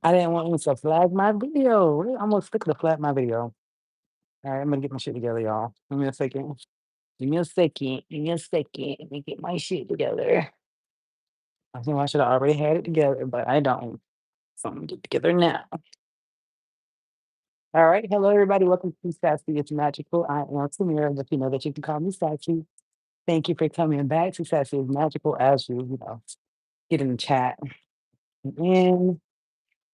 I didn't want you to flag my video. Really? I'm gonna stick to flag my video. All right, I'm gonna get my shit together, y'all. Give me a second. Give me a second. Give me a second. Let me get my shit together. I think I should have already had it together, but I don't. So I'm gonna get together now. All right. Hello, everybody. Welcome to Sassy. It's Magical. I am Samira, but you know that you can call me Sassy. Thank you for coming back to Sassy is Magical as you get in the chat. And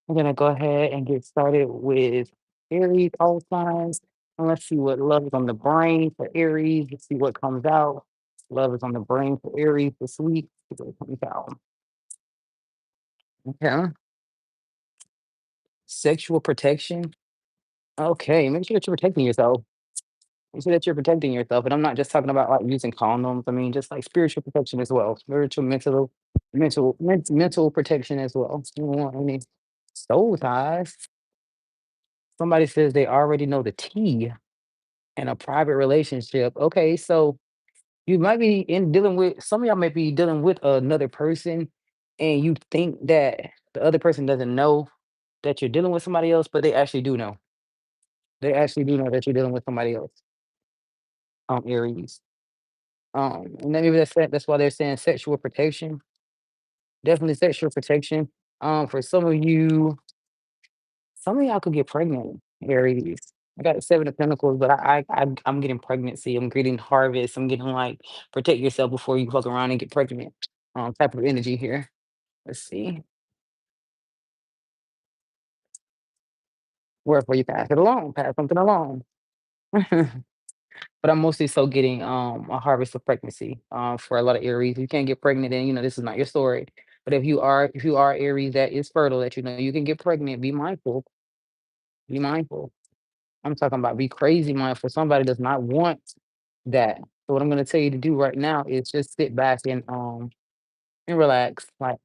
I'm gonna go ahead and get started with Aries all signs. And let's see what love is on the brain for Aries. Let's see what comes out. Love is on the brain for Aries this week. See what comes out. Okay. Sexual protection. Okay, make sure that you're protecting yourself. Make sure that you're protecting yourself. And I'm not just talking about like using condoms. I mean, just like spiritual protection as well. Spiritual, mental protection as well. You don't want any soul ties. Somebody says they already know the tea in a private relationship. Okay, so you might be in dealing with some of y'all might be dealing with another person and you think that the other person doesn't know that you're dealing with somebody else, but they actually do know. They actually do know that you're dealing with somebody else. Aries. And then maybe that's why they're saying sexual protection. Definitely sexual protection. For some of y'all could get pregnant, Aries. I got the seven of pentacles, but I'm getting pregnancy. I'm getting harvest. I'm getting like protect yourself before you fuck around and get pregnant. Type of energy here. Let's see. Wherefore you pass it along, pass something along. But I'm mostly so getting a harvest of pregnancy for a lot of Aries. You can't get pregnant, and this is not your story. But if you are Aries that is fertile, that you can get pregnant, be mindful. Be mindful. I'm talking about be crazy mindful. Somebody does not want that. So what I'm gonna tell you to do right now is just sit back and relax. Like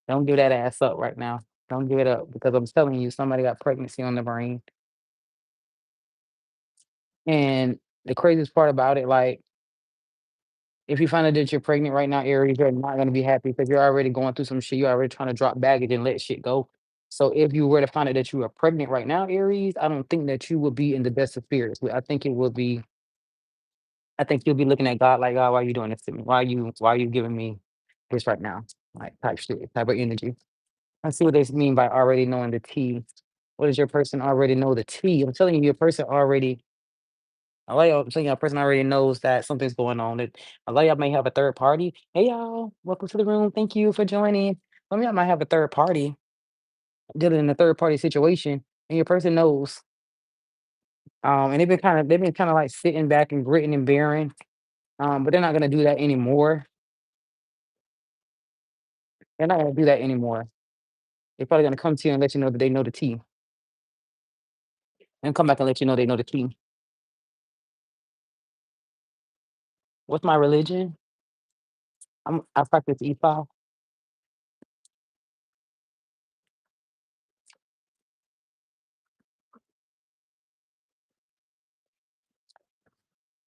don't give that ass up right now. Don't give it up because I'm telling you, somebody got pregnancy on the brain. And the craziest part about it, like if you find out that you're pregnant right now, Aries, you're not gonna be happy because you're already going through some shit. You're already trying to drop baggage and let shit go. So if you were to find out that you are pregnant right now, Aries, I don't think that you would be in the best of spirits. I think it would be I think you'll be looking at God like, "God, why are you doing this to me? Why are you giving me this right now?" Like type shit, type of energy. I see what they mean by already knowing the tea. What does your person already know the tea? I'm telling you, your person already. A lot of y'all, I'm telling you, a person already knows that something's going on. That a lot of y'all may have a third party. Hey y'all, welcome to the room. Thank you for joining. Some of y'all might have a third party dealing in a third party situation, and your person knows. And they've been kind of like sitting back and gritting and bearing. But they're not gonna do that anymore. They're not gonna do that anymore. They're probably gonna come to you and let you know that they know the tea, and come back and let you know they know the tea. What's my religion? I practice E5.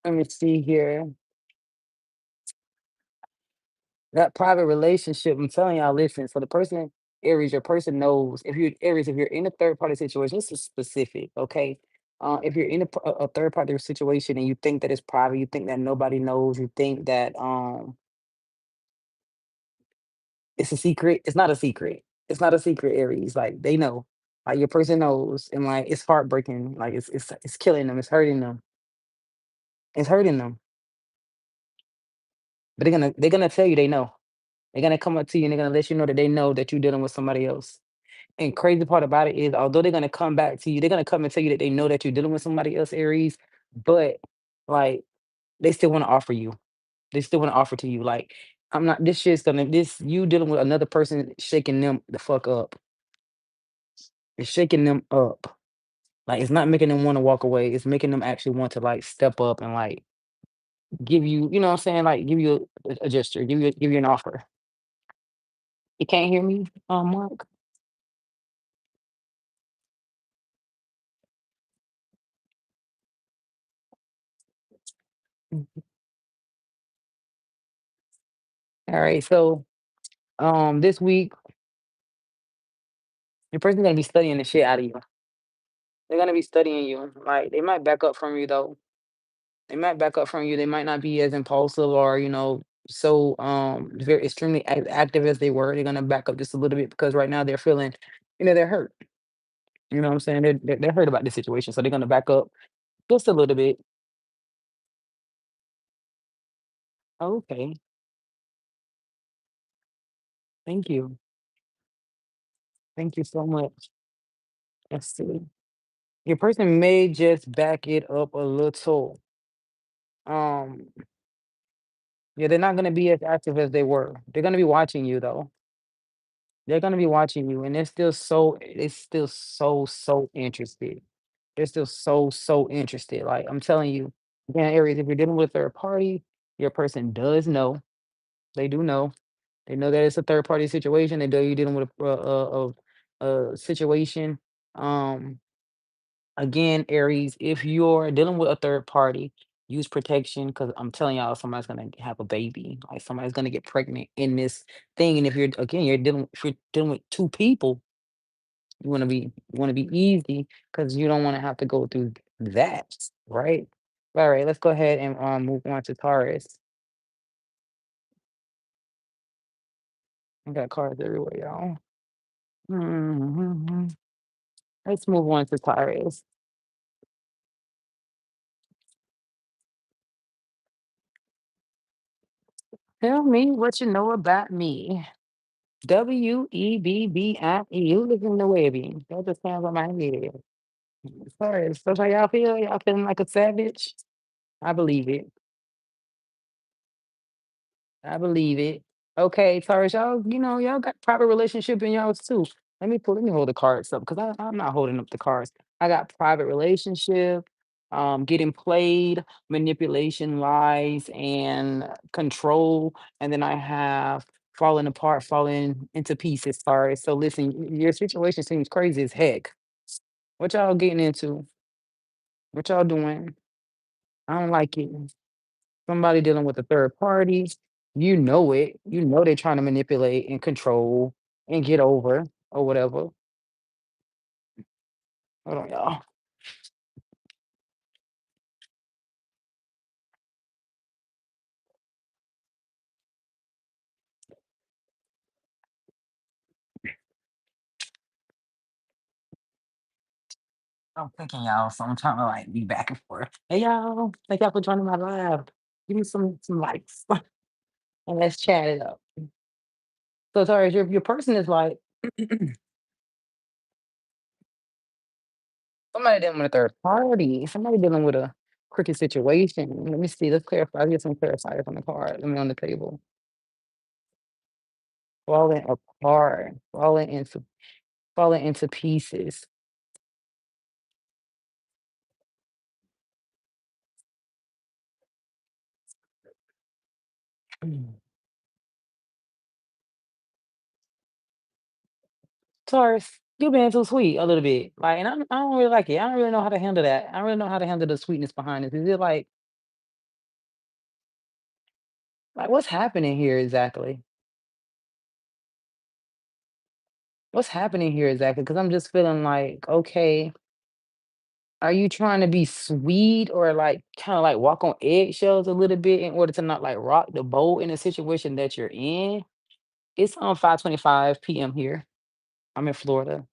Let me see here. That private relationship, I'm telling y'all, listen. So the person, Aries, your person knows if you're Aries, if you're in a third party situation, this is specific, okay? If you're in a third party situation and you think that it's private, you think that nobody knows, you think that it's a secret. It's not a secret. It's not a secret, Aries. Like they know. Like your person knows, and like it's heartbreaking. Like it's killing them. It's hurting them. It's hurting them. But they're gonna tell you they know. They're gonna come up to you and they're gonna let you know that they know that you're dealing with somebody else. And crazy part about it is, although they're gonna come back to you, they're gonna come and tell you that they know that you're dealing with somebody else, Aries. But like they still want to offer you. They still want to offer to you. Like I'm not. This shit's gonna. This you dealing with another person shaking them the fuck up. It's shaking them up. Like, it's not making them wanna walk away, it's making them actually want to, like, step up and, like, give you you know what I'm saying? Like, give you a gesture, give you an offer. You can't hear me, Mark? Mhm. Alright, so, this week Your person's gonna be studying the shit out of you. They're gonna be studying you. Like they might back up from you though. They might back up from you. They might not be as impulsive or, so very extremely active as they were. They're gonna back up just a little bit because right now they're feeling, they're hurt. You know what I'm saying? They're hurt about the situation. So they're gonna back up just a little bit. Okay. Thank you. Thank you so much. Let's see. Your person may just back it up a little. Um, yeah, they're not gonna be as active as they were. They're gonna be watching you though. They're gonna be watching you, and they're still so interested. They're still so interested. Like I'm telling you, again, Aries, if you're dealing with a third party, your person does know. They do know. They know that it's a third party situation. They know you're dealing with a situation. Um, Again, Aries, if you're dealing with a third party, use protection because I'm telling y'all, somebody's gonna have a baby. Like somebody's gonna get pregnant in this thing. And if you're again, if you're dealing with two people, you wanna be easy because you don't want to have to go through that, right? All right, let's go ahead and move on to Taurus. I got cards everywhere, y'all. Mhm. Let's move on to Taurus. Tell me what you know about me. WEBBIE. Who lives in the Webby? That just sounds on my head. Sorry, so how y'all feel? Y'all feeling like a savage? I believe it. I believe it. Okay, Taurus, y'all got private relationship in y'all too. Let me hold the cards up because I'm not holding up the cards. I got private relationship, getting played, manipulation, lies, and control. And then I have falling apart, falling into pieces, Taurus. So listen, your situation seems crazy as heck. What y'all getting into? What y'all doing? I don't like it. Somebody dealing with a third party, you know it. You know they're trying to manipulate and control and get over or whatever. Hold on, y'all. I'm thinking y'all, so I'm trying to like be back and forth. Hey y'all, thank y'all for joining my live. Give me some likes and let's chat it up. So sorry, your person is like somebody dealing with a third party, somebody dealing with a crooked situation. Let me see. Let's clarify. Get some clarifiers on the card. Let me on the table. Falling apart, falling into pieces. Mm. Taurus, you being too sweet a little bit. Like, and I don't really like it. I don't really know how to handle that. I don't really know how to handle the sweetness behind it. Is it like what's happening here exactly? What's happening here exactly? Because I'm just feeling like, okay, are you trying to be sweet or like kind of like walk on eggshells a little bit in order to not like rock the boat in a situation that you're in? It's on 5:25 p.m. here. I'm in Florida.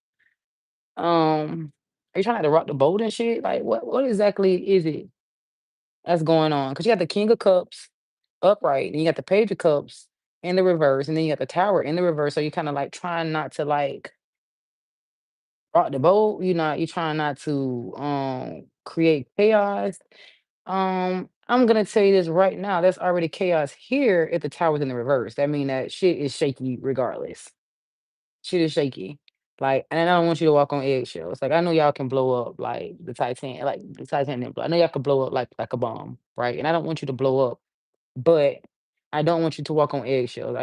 Are you trying to rock the boat and shit? Like what exactly is it that's going on? Because you got the King of Cups upright, and you got the Page of Cups in the reverse, and then you got the Tower in the reverse. So you're kind of like trying not to like rock the boat. You're trying not to create chaos. I'm gonna tell you this right now. There's already chaos here if the tower's in the reverse. That mean that shit is shaky regardless. Shit is shaky. Like, and I don't want you to walk on eggshells. Like, I know y'all can blow up like the Titanic. I know y'all can blow up like a bomb, right? And I don't want you to blow up, but I don't want you to walk on eggshells.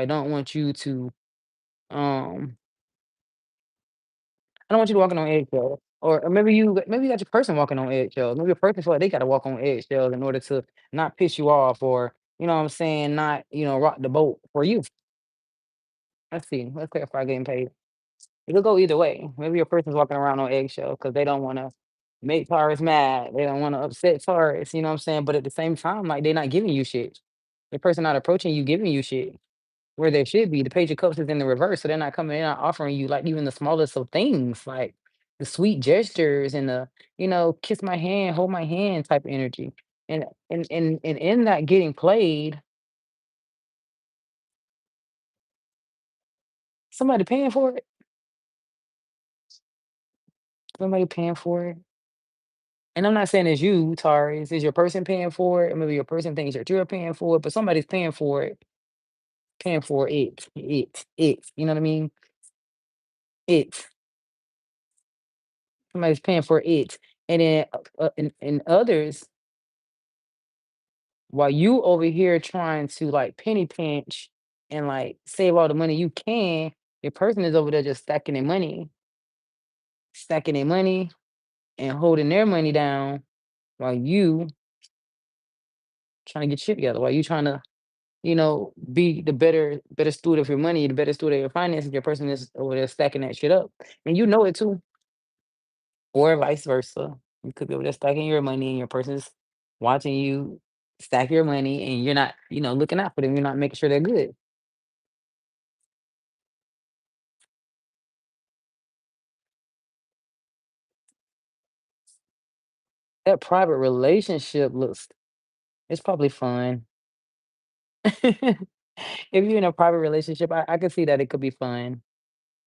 Um, I don't want you to walking on eggshells. Or maybe you got your person walking on eggshells. Maybe your person feel like they got to walk on eggshells in order to not piss you off, or you know what I'm saying, not rock the boat for you. Let's see. Let's clarify getting paid. It could go either way. Maybe your person's walking around on eggshells because they don't wanna make Taurus mad. They don't wanna upset Taurus, you know what I'm saying? But at the same time, like, they're not giving you shit. The person not approaching you, giving you shit. Where they should be. The Page of Cups is in the reverse, so they're not coming in, not offering you, like, even the smallest of things, like the sweet gestures and the, "Kiss my hand, hold my hand" type energy. And in that getting played, somebody paying for it. Somebody paying for it. And I'm not saying it's you, Taurus. Is your person paying for it? Or maybe your person thinks that you're paying for it, but somebody's paying for it. You know what I mean? It. Somebody's paying for it. And then and others, while you over here trying to like penny pinch and like save all the money you can, your person is over there just stacking their money and holding their money down while you trying to get shit together, while you trying to, be the better steward of your money, the better steward of your finances. Your person is over there stacking that shit up. And you know it too. Or vice versa. You could be over there stacking your money and your person's watching you stack your money and you're not, looking out for them. You're not making sure they're good. That private relationship looks it's probably fun. If you're in a private relationship, I can see that it could be fun.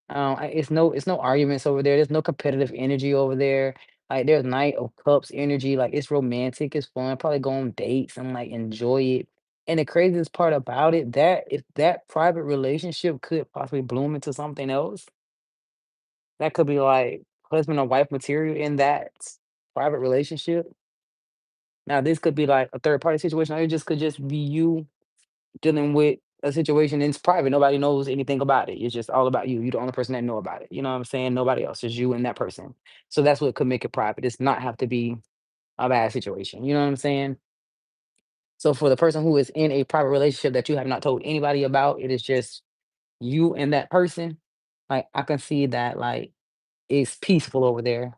It's no arguments over there. There's no competitive energy over there. Like there's Knight of Cups energy. Like it's romantic, it's fun. Probably go on dates and like enjoy it. And the craziest part about it, that if that private relationship could possibly bloom into something else, that could be like husband or wife material in that private relationship. Now this could be like a third party situation, or it just could just be you dealing with a situation and it's private. Nobody knows anything about it. It's just all about you. You're the only person that know about it. You know what I'm saying? Nobody else. It's you and that person. So that's what could make it private. It's not have to be a bad situation. You know what I'm saying? So for the person who is in a private relationship that you have not told anybody about, it is just you and that person. Like I can see that like it's peaceful over there.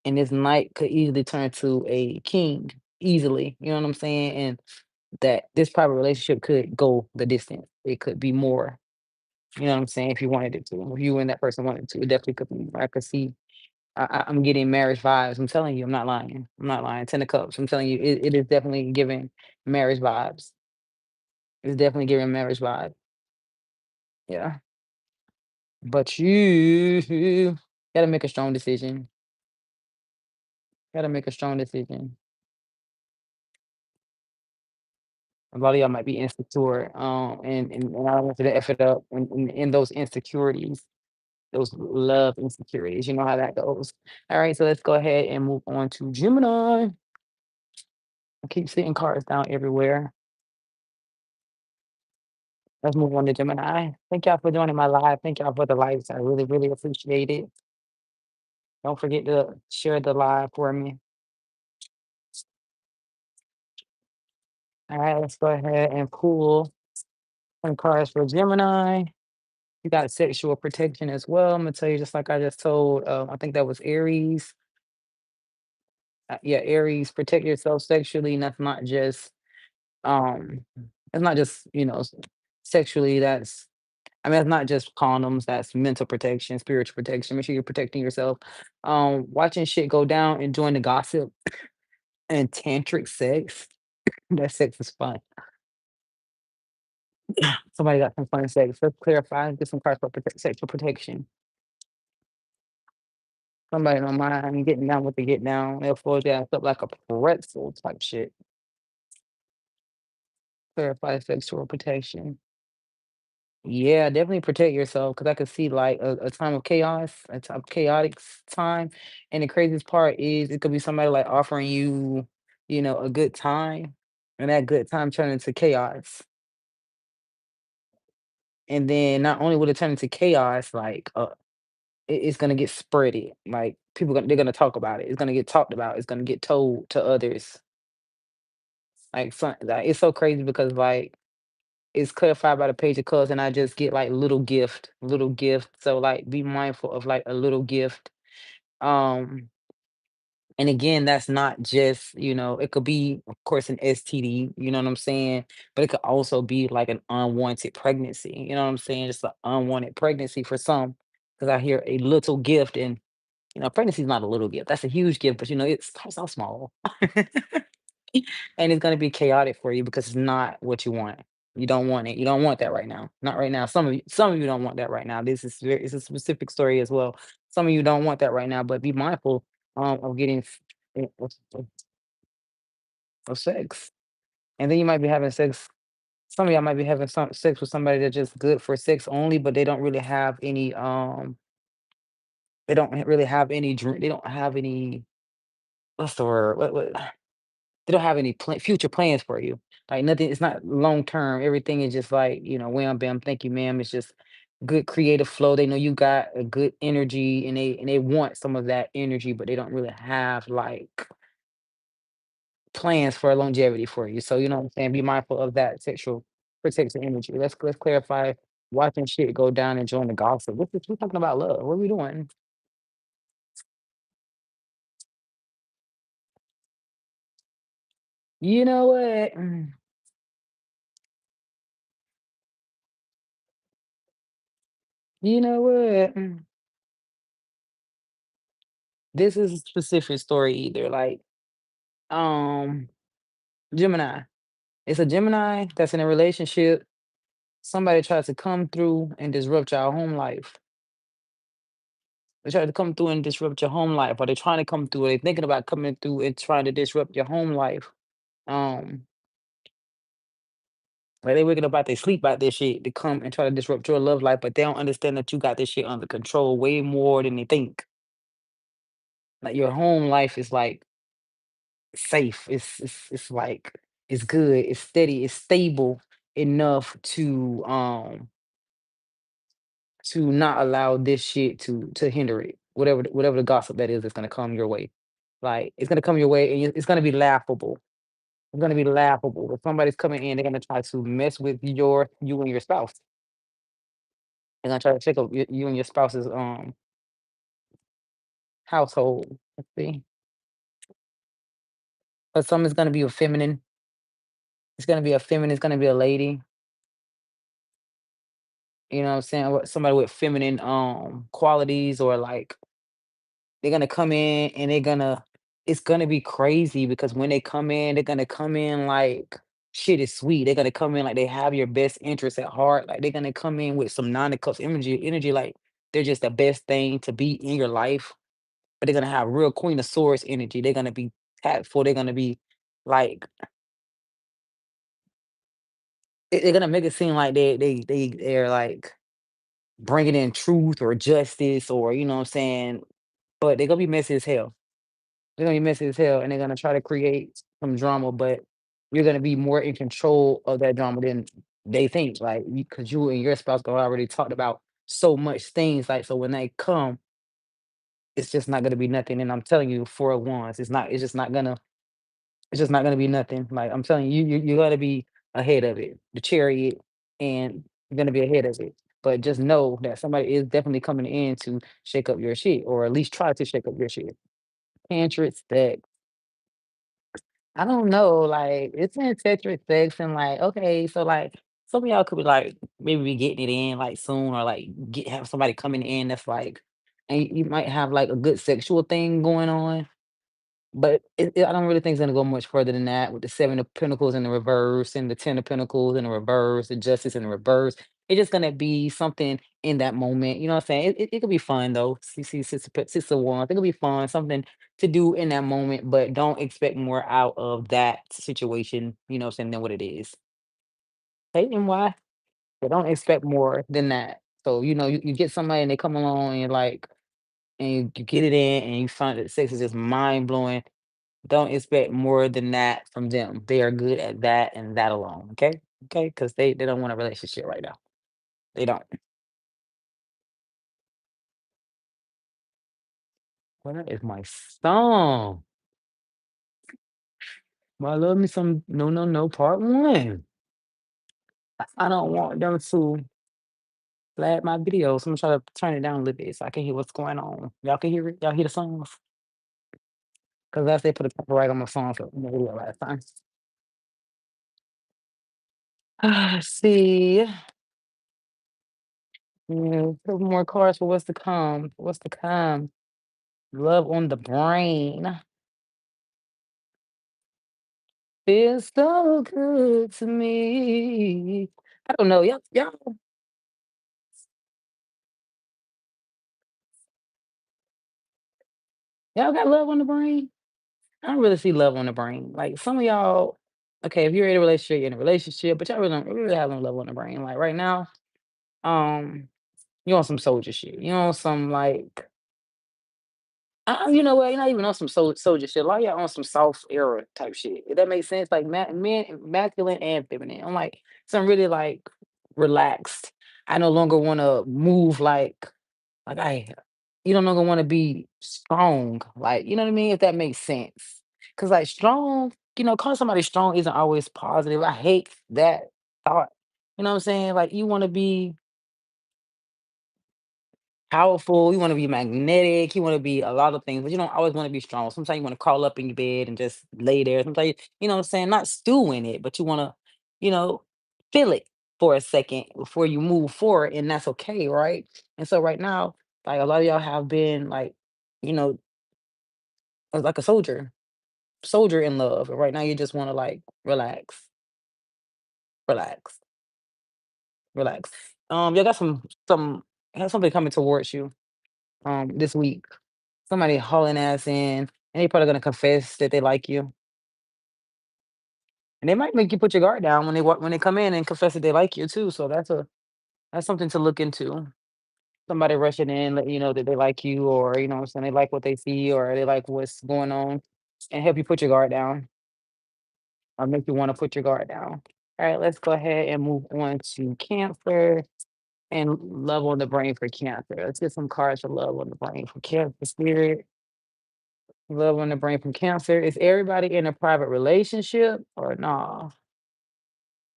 And this knight could easily turn to a king easily. You know what I'm saying? And that this private relationship could go the distance. It could be more. You know what I'm saying? If you wanted it to, if you and that person wanted to, it definitely could be. I could see. I'm getting marriage vibes. I'm telling you, I'm not lying. I'm not lying. Ten of Cups. I'm telling you, it is definitely giving marriage vibes. It's definitely giving marriage vibes. Yeah, but you gotta make a strong decision. Gotta make a strong decision. A lot of y'all might be insecure, and I don't want you to f it up in those insecurities. Those love insecurities, you know how that goes. All right, so let's go ahead and move on to Gemini. I keep seeing cards down everywhere. Let's move on to Gemini. Thank y'all for joining my live. Thank y'all for the likes. I really, really appreciate it. Don't forget to share the live for me. All right, let's go ahead and pull some cards for Gemini. You got sexual protection as well. I'm gonna tell you just like I just told. I think that was Aries. Yeah, Aries, protect yourself sexually. And that's not just it's not just, sexually, it's not just condoms, that's mental protection, spiritual protection. Make sure you're protecting yourself. Watching shit go down, enjoying the gossip and tantric sex. That sex is fun. Somebody got some fun sex. Let's clarify, get some cards for sexual protection. Somebody don't mind getting down with the get down. They'll fold their ass up like a pretzel type shit. Clarify sexual protection. Yeah, definitely protect yourself because I could see like a time of chaos, a time chaotic time. And the craziest part is it could be somebody like offering you, a good time, and that good time turn into chaos. And then not only will it turn into chaos, like it's gonna get spreaded. Like they're gonna talk about it. It's gonna get talked about. It's gonna get told to others. Like it's so crazy because like It's clarified by the page of colors, and I just get like little gift. So like be mindful of like a little gift. Um, and again, that's not just, it could be, of course, an STD, you know what I'm saying? But it could also be like an unwanted pregnancy, you know what I'm saying? Just an unwanted pregnancy for some. Because I hear a little gift, and pregnancy is not a little gift. That's a huge gift, but it starts out small. And it's gonna be chaotic for you because it's not what you want. You don't want it. You don't want that right now. Not right now. Some of you don't want that right now. It's a specific story as well. Some of you don't want that right now, but be mindful of getting of sex. And then you might be having sex. Some of y'all might be having some sex with somebody that's just good for sex only, but they don't really have any they don't really have any dream, they don't have any, what's the word? What they don't have any future plans for you. Like nothing, it's not long term. Everything is just like, wham bam, thank you, ma'am. It's just good creative flow. They know you got a good energy, and they want some of that energy, but they don't really have like plans for longevity for you. So you know what I'm saying? Be mindful of that sexual protection energy. Let's clarify watching shit go down, enjoying the gossip. We're talking about love. What are we doing? You know what? You know what? This is a specific story either. Like, um, Gemini. It's a Gemini that's in a relationship. Somebody tries to come through and disrupt your home life. They try to come through and disrupt your home life, or they're trying to come through, or they're thinking about coming through and trying to disrupt your home life. Um, like they waking up out they sleep out this shit to come and try to disrupt your love life, but they don't understand that you got this shit under control way more than they think. Like your home life is like safe. It's like it's good, it's steady, it's stable enough to not allow this shit to hinder it. Whatever the gossip that is that's gonna come your way. Like it's gonna come your way, and it's gonna be laughable. It's gonna be laughable. If somebody's coming in, they're gonna try to mess with you and your spouse. They're gonna try to check up you and your spouse's household. Let's see. But some is gonna be a feminine. It's gonna be a feminine. It's gonna be a lady. You know what I'm saying? Somebody with feminine qualities, or like they're gonna come in and it's gonna be crazy because when they come in, they're gonna come in like shit is sweet. They're gonna come in like they have your best interest at heart. Like they're gonna come in with some nine of cups energy like they're just the best thing to be in your life. But they're gonna have real Queen of Swords energy. They're gonna be tactful. They're gonna be like they're gonna make it seem like they're like bringing in truth or justice, or you know what I'm saying. But they're gonna be messy as hell. They're gonna be messy as hell, and they're gonna try to create some drama, but you're gonna be more in control of that drama than they think. Like, because you and your spouse gonna already talked about so much things. Like, so when they come, it's just not gonna be nothing. And I'm telling you, four of wands, it's not. It's just not gonna. It's just not gonna be nothing. Like I'm telling you, you gotta be ahead of it. The chariot, and you're gonna be ahead of it. But just know that somebody is definitely coming in to shake up your shit, or at least try to shake up your shit. Tantric sex. I don't know, like, it's in Tetris 6 and, like, okay, so, like, some of y'all could be, like, maybe be getting it in, like, soon, or, like, have somebody coming in that's, like, and you might have, like, a good sexual thing going on, but I don't really think it's gonna go much further than that with the 7 of Pentacles in the reverse and the 10 of Pentacles in the reverse, the Justice in the reverse. It's just gonna be something in that moment, you know what I'm saying? It could be fun though. See, Six of Wands, it could be fun, something to do in that moment, but don't expect more out of that situation, you know what I'm saying, than what it is. Hey, and why? But don't expect more than that. So, you get somebody and they come along and like, and you get it in and you find that sex is just mind blowing. Don't expect more than that from them. They are good at that and that alone. Okay. Okay. Because they don't want a relationship right now. They don't. Well, that is my song. I love me some no, no, no, part one. I don't want them to flag my video, so I'm trying to turn it down a little bit so I can hear what's going on. Y'all can hear it? Y'all hear the songs? Because that's they put a copyright on my song for the video last time. Let's see. Put more cards for what's to come. What's to come? Love on the brain. Feels so good to me. I don't know. Y'all got love on the brain? I don't really see love on the brain. Like some of y'all, okay, if you're in a relationship, you're in a relationship, but y'all really have no love on the brain. Like right now, um, you on some soldier shit. You on some like you know what? You're not even on some soldier shit. A lot of y'all on some soft era type shit. If that makes sense, like men, masculine and feminine. I'm like some really like relaxed. I no longer want to move like you no longer want to be strong. Like you know what I mean? If that makes sense, because like strong, calling somebody strong isn't always positive. I hate that thought. You know what I'm saying? Like you want to be powerful, you wanna be magnetic, you wanna be a lot of things, but you don't always wanna be strong. Sometimes you wanna crawl up in your bed and just lay there. Sometimes, you know what I'm saying, not stew in it, but you wanna, you know, feel it for a second before you move forward, and that's okay, right? And so right now, like a lot of y'all have been like, you know, like a soldier in love. And right now you just wanna like relax, relax, relax. You got some have something coming towards you this week. Somebody hauling ass in, and they probably gonna confess that they like you, and they might make you put your guard down when when they come in and confess that they like you too. So that's something to look into. Somebody rushing in, letting you know that they like you, or you know what I'm saying, they like what they see, or they like what's going on, and help you put your guard down, or make you want to put your guard down. All right, let's go ahead and move on to Cancer and love on the brain for Cancer. Let's get some cards for love on the brain for Cancer Spirit. Love on the brain from Cancer. Is everybody in a private relationship or nah?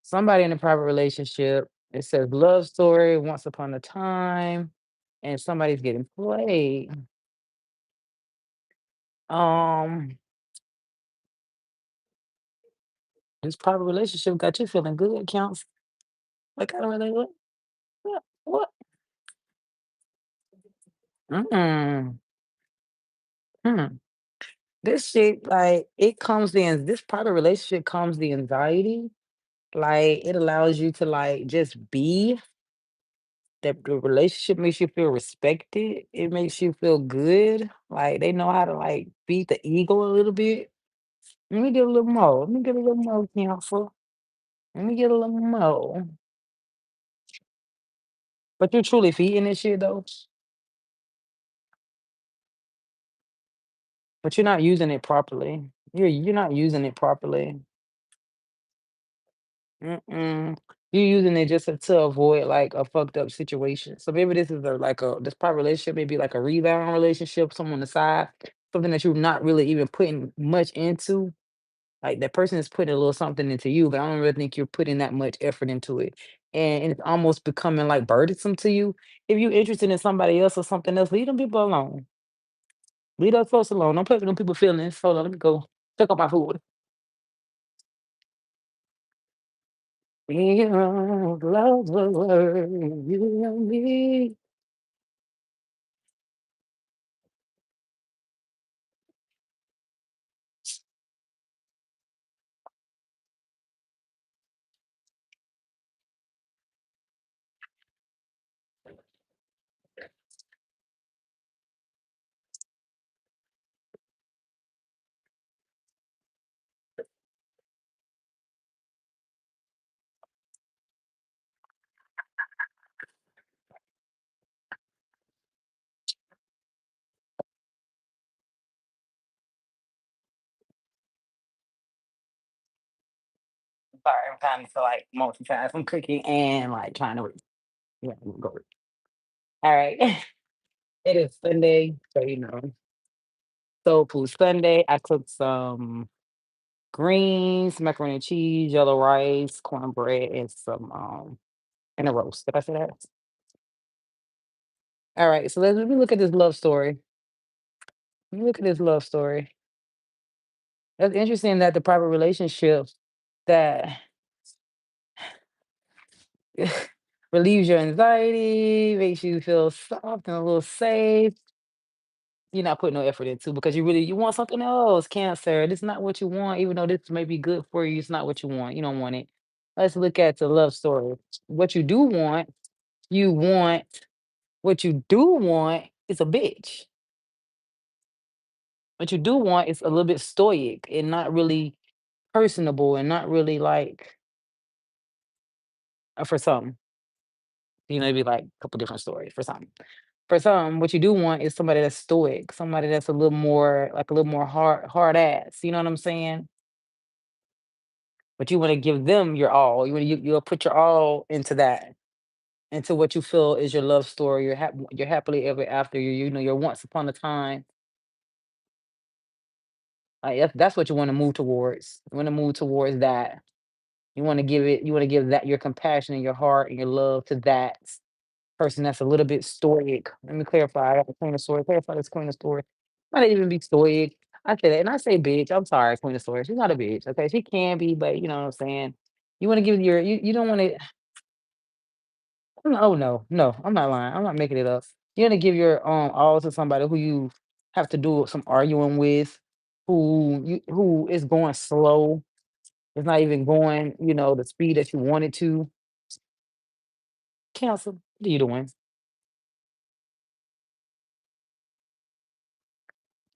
Somebody in a private relationship. It says love story, once upon a time, and somebody's getting played. Um, this private relationship got you feeling good, counts. Like I don't really what? Mm, hmm. This shit, like it comes in this private relationship comes the anxiety. Like it allows you to like just be. That the relationship makes you feel respected. It makes you feel good. Like they know how to like beat the ego a little bit. Let me get a little more. Let me get a little more, counsel. Let me get a little more. But you're truly feeding this shit though. But you're not using it properly. You're not using it properly. Mm-mm. You're using it just to avoid like a fucked up situation. So maybe this is this private relationship, maybe like a rebound relationship, someone on the side, something that you're not really even putting much into. Like that person is putting a little something into you, but I don't really think you're putting that much effort into it. And it's almost becoming like burdensome to you. If you're interested in somebody else or something else, leave them people alone. Leave those folks alone. Don't play with them people's feelings. Hold on, let me go check up my food. You love the word, you and me. Sorry, I'm trying to like multitask. I'm cooking and like trying to yeah, go. All right. It is Sunday, so soul food Sunday. I cooked some greens, macaroni and cheese, yellow rice, cornbread, and some and a roast. Did I say that? All right, so let me look at this love story. Let me look at this love story. That's interesting that the private relationship that relieves your anxiety, makes you feel soft and a little safe. You're not putting no effort into because you want something else. Cancer. This is not what you want, even though this may be good for you. It's not what you want. You don't want it. Let's look at the love story. What you want, what you do want is a bitch. What you do want is a little bit stoic and not really personable and not really like for some. It'd be like a couple different stories for some. For some, what you do want is somebody that's stoic, somebody that's a little more like a little more hard ass. You know what I'm saying? But you want to give them your all. You'll put your all into that, into what you feel is your love story, your happily ever after, your once upon a time. That's what you want to move towards. You want to move towards that. You want to give that your compassion and your heart and your love to that person that's a little bit stoic. Let me clarify. I got the queen of swords. Clarify this queen of swords. Might not even be stoic. I say that, and I say bitch. I'm sorry, queen of swords. She's not a bitch. Okay, she can be, but you know what I'm saying. You want to give your you. You don't want to. Oh no, no, I'm not lying. I'm not making it up. You want to give your all to somebody who you have to do some arguing with, who is going slow. It's not even going, the speed that you want it to. Cancel. What are you doing?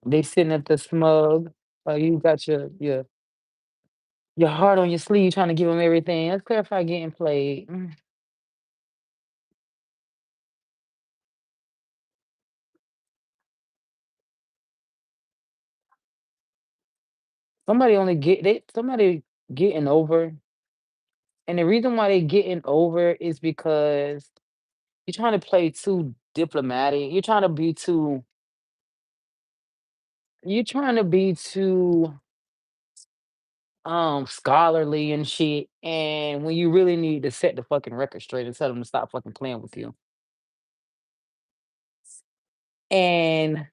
They sitting at the smug. You got your heart on your sleeve, trying to give them everything. Let's clarify getting played. Somebody getting over, and the reason why they getting over is because you're trying to play too diplomatic. You're trying to be too scholarly and shit. And when you really need to set the fucking record straight and tell them to stop fucking playing with you. And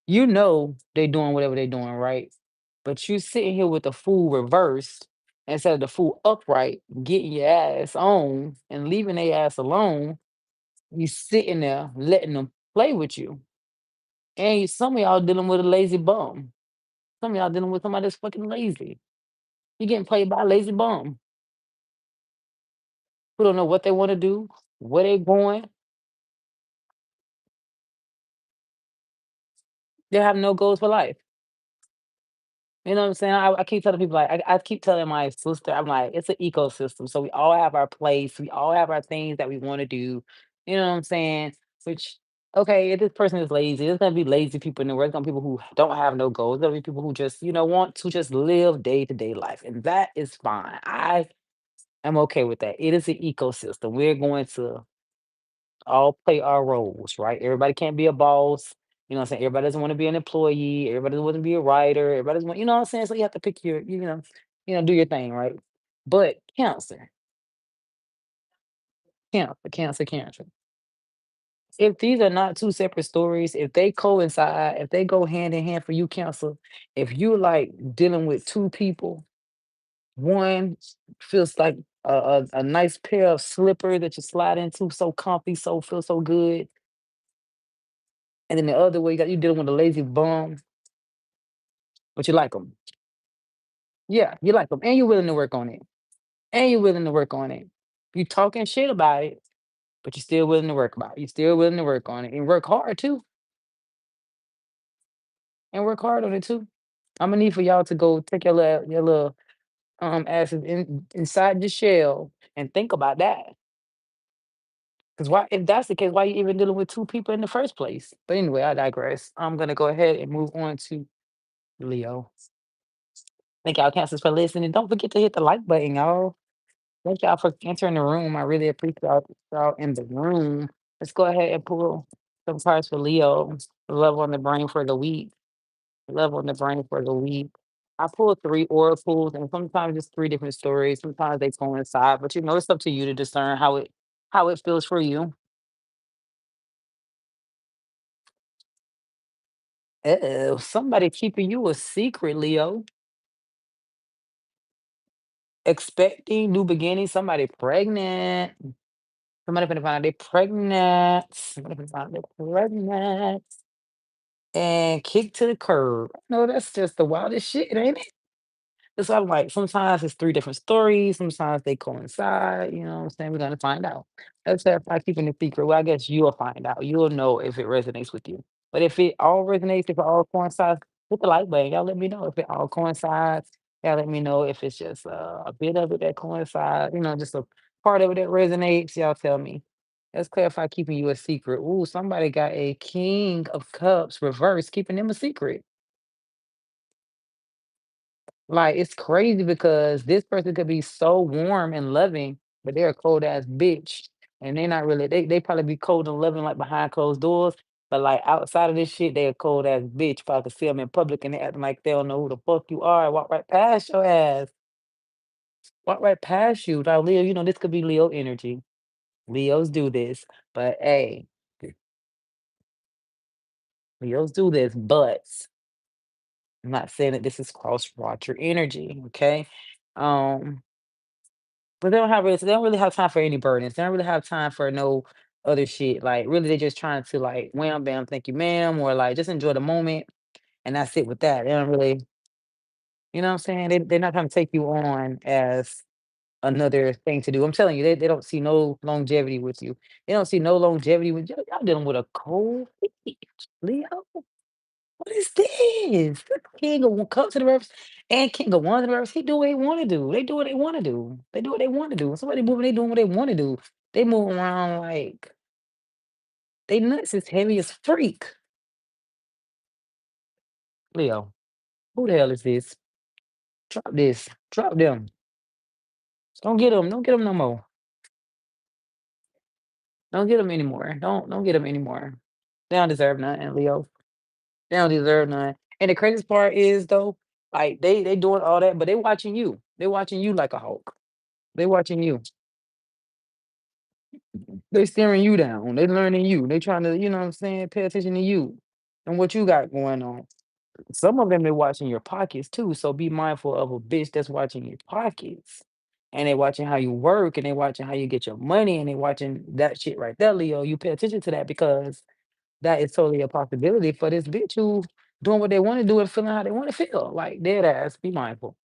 they doing whatever they doing, right? But you sitting here with the fool reversed instead of the fool upright, getting your ass on and leaving their ass alone. You sitting there letting them play with you. And some of y'all dealing with a lazy bum. Some of y'all dealing with somebody that's fucking lazy. You getting played by a lazy bum who don't know what they want to do, where they going. They have no goals for life. You know what I'm saying? I keep telling people, like, I keep telling my sister, I'm like, it's an ecosystem. So we all have our place. We all have our things that we want to do. You know what I'm saying? Which, okay, if this person is lazy, there's going to be lazy people in the world. There's going to be people who don't have no goals. There'll be people who just, want to just live day to day life. And that is fine. I am okay with that. It is an ecosystem. We're going to all play our roles, right? Everybody can't be a boss. You know what I'm saying? Everybody doesn't want to be an employee. Everybody doesn't want to be a writer. Everybody doesn't want, you know what I'm saying? So you have to pick do your thing, right? But cancer. If these are not two separate stories, if they coincide, if they go hand in hand for you, cancer, if you like dealing with two people, one feels like a nice pair of slippers that you slide into, so comfy, so feel so good. And then the other way, you dealing with a lazy bum, but you like them. Yeah, you like them, and you're willing to work on it. And you're willing to work on it. You talking shit about it, but you're still willing to work about it. You're still willing to work on it and work hard too. And work hard on it too. I'm gonna need for y'all to go take your little asses inside the shell and think about that. Because why, if that's the case, why you even dealing with two people in the first place? But anyway, I digress. I'm gonna go ahead and move on to Leo. Thank y'all, cancers, for listening. Don't forget to hit the like button, y'all. Thank y'all for entering the room. I really appreciate y'all in the room. Let's go ahead and pull some cards for Leo. Love on the brain for the week. Love on the brain for the week. I pull 3 oracles, and sometimes it's 3 different stories, sometimes they coincide, but, you know, it's up to you to discern how it feels for you. Oh, somebody keeping you a secret, Leo. Expecting new beginnings, somebody pregnant. Somebody finna find out they pregnant. Somebody finna find out they pregnant and kicked to the curb. No, that's just the wildest shit, ain't it? That's why I'm like, sometimes it's 3 different stories, sometimes they coincide, you know what I'm saying? We're gonna find out. That's if I keeping it secret, well, I guess you'll find out. You'll know if it resonates with you. But if it all resonates, if it all coincides, hit the like button. Y'all let me know if it all coincides. Y'all let me know if it's just a bit of it that coincides, you know, just a part of it that resonates. Y'all tell me. Let's clarify keeping you a secret. Ooh, somebody got a King of Cups reverse, keeping them a secret. Like, it's crazy because this person could be so warm and loving, but they're a cold ass bitch. And they're not really they probably be cold and loving like behind closed doors. But like outside of this shit, they a cold ass bitch. If I could see them in public and they acting like they don't know who the fuck you are, walk right past your ass. Walk right past you. Now, Leo, you know, this could be Leo energy. Leos do this. But hey, Leos do this, but I'm not saying that this is cross watcher energy, okay? Um But they don't really have time for any burdens. They don't really have time for no other shit. Like, really, they're just trying to like, wham, bam, thank you, ma'am, or like just enjoy the moment, and that's it with that. They don't really, you know what I'm saying? They're not trying to take you on as another thing to do. I'm telling you, they don't see no longevity with you. They don't see no longevity with you. Y'all dealing with a cold bitch, Leo. What is this? The King of Cups to the reverse and King of Wands in the reverse. He do what he want to do. They do what they want to do. They do what they want to do. When somebody moving, they doing what they want to do. They move around like they nuts is heavy as freak. Leo, who the hell is this? Drop this. Drop them. Don't get them. Don't get them no more. Don't get them anymore. Don't get them anymore. They don't deserve nothing, Leo. They don't deserve none. And the craziest part is though, like they doing all that, but they watching you. They watching you like a hawk. They watching you. They staring you down. They learning you. They trying to, you know what I'm saying, pay attention to you and what you got going on. Some of them they watching your pockets too. So be mindful of a bitch that's watching your pockets. And they watching how you work and they watching how you get your money and they watching that shit right there, Leo. You pay attention to that because that is totally a possibility for this bitch who doing what they want to do and feeling how they want to feel. Like dead ass. Be mindful.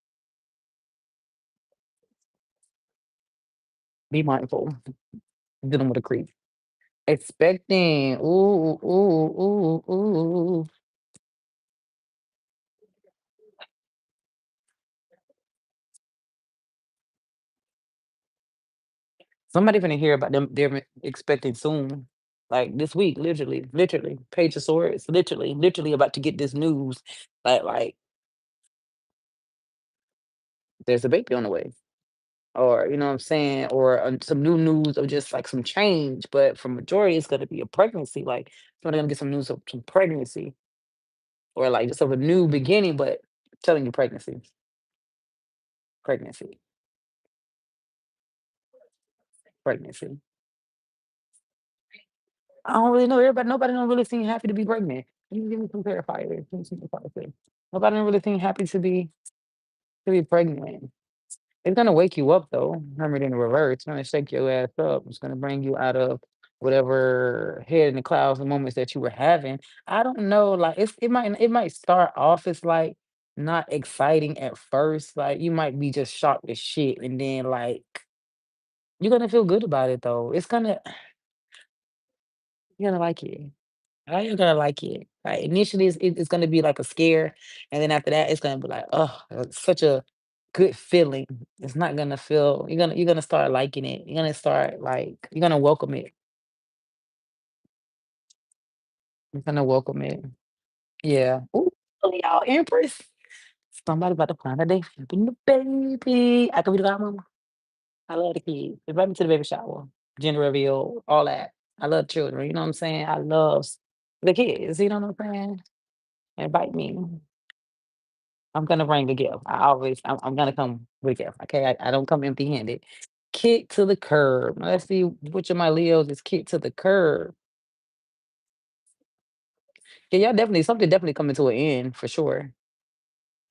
Be mindful. Dealing with a creep. Expecting. Ooh, ooh, ooh, ooh. Somebody finna hear about them they're expecting soon. Like this week, literally. Page of Swords, literally about to get this news. Like there's a baby on the way. Or you know what I'm saying? Or some new news of just like some change. But for majority, it's gonna be a pregnancy. Like somebody gonna get some news of some pregnancy. Or like just of a new beginning, but telling you pregnancy. Pregnancy. Pregnancy. I don't really know. Nobody don't really seem happy to be pregnant. You can give me some clarifiers. Give me some clarifiers. Nobody don't really seem happy to be pregnant. It's gonna wake you up though. Remember it in the reverse. It's gonna shake your ass up. It's gonna bring you out of whatever head in the clouds, the moments that you were having. I don't know. Like it might start off as like not exciting at first. Like you might be just shocked as shit, and then like you're gonna feel good about it though. It's gonna you're gonna like it. You're gonna like it. Like initially, it's gonna be like a scare, and then after that, it's gonna be like, oh, it's such a good feeling. It's not gonna feel. You're gonna start liking it. You're gonna start like you're gonna welcome it. You're gonna welcome it. Yeah. Ooh, y'all, Empress. Somebody about to find a day flipping the baby. I could be the godmama. I love the kids. Invite me to the baby shower, gender reveal, all that. I love children. You know what I'm saying? I love the kids. You know what I'm saying? Invite me. I'm gonna bring a gift. I'm gonna come with a gift. Okay, I don't come empty handed. Kick to the curb. Let's see which of my Leos is kicked to the curb. Yeah, y'all definitely something definitely coming to an end for sure.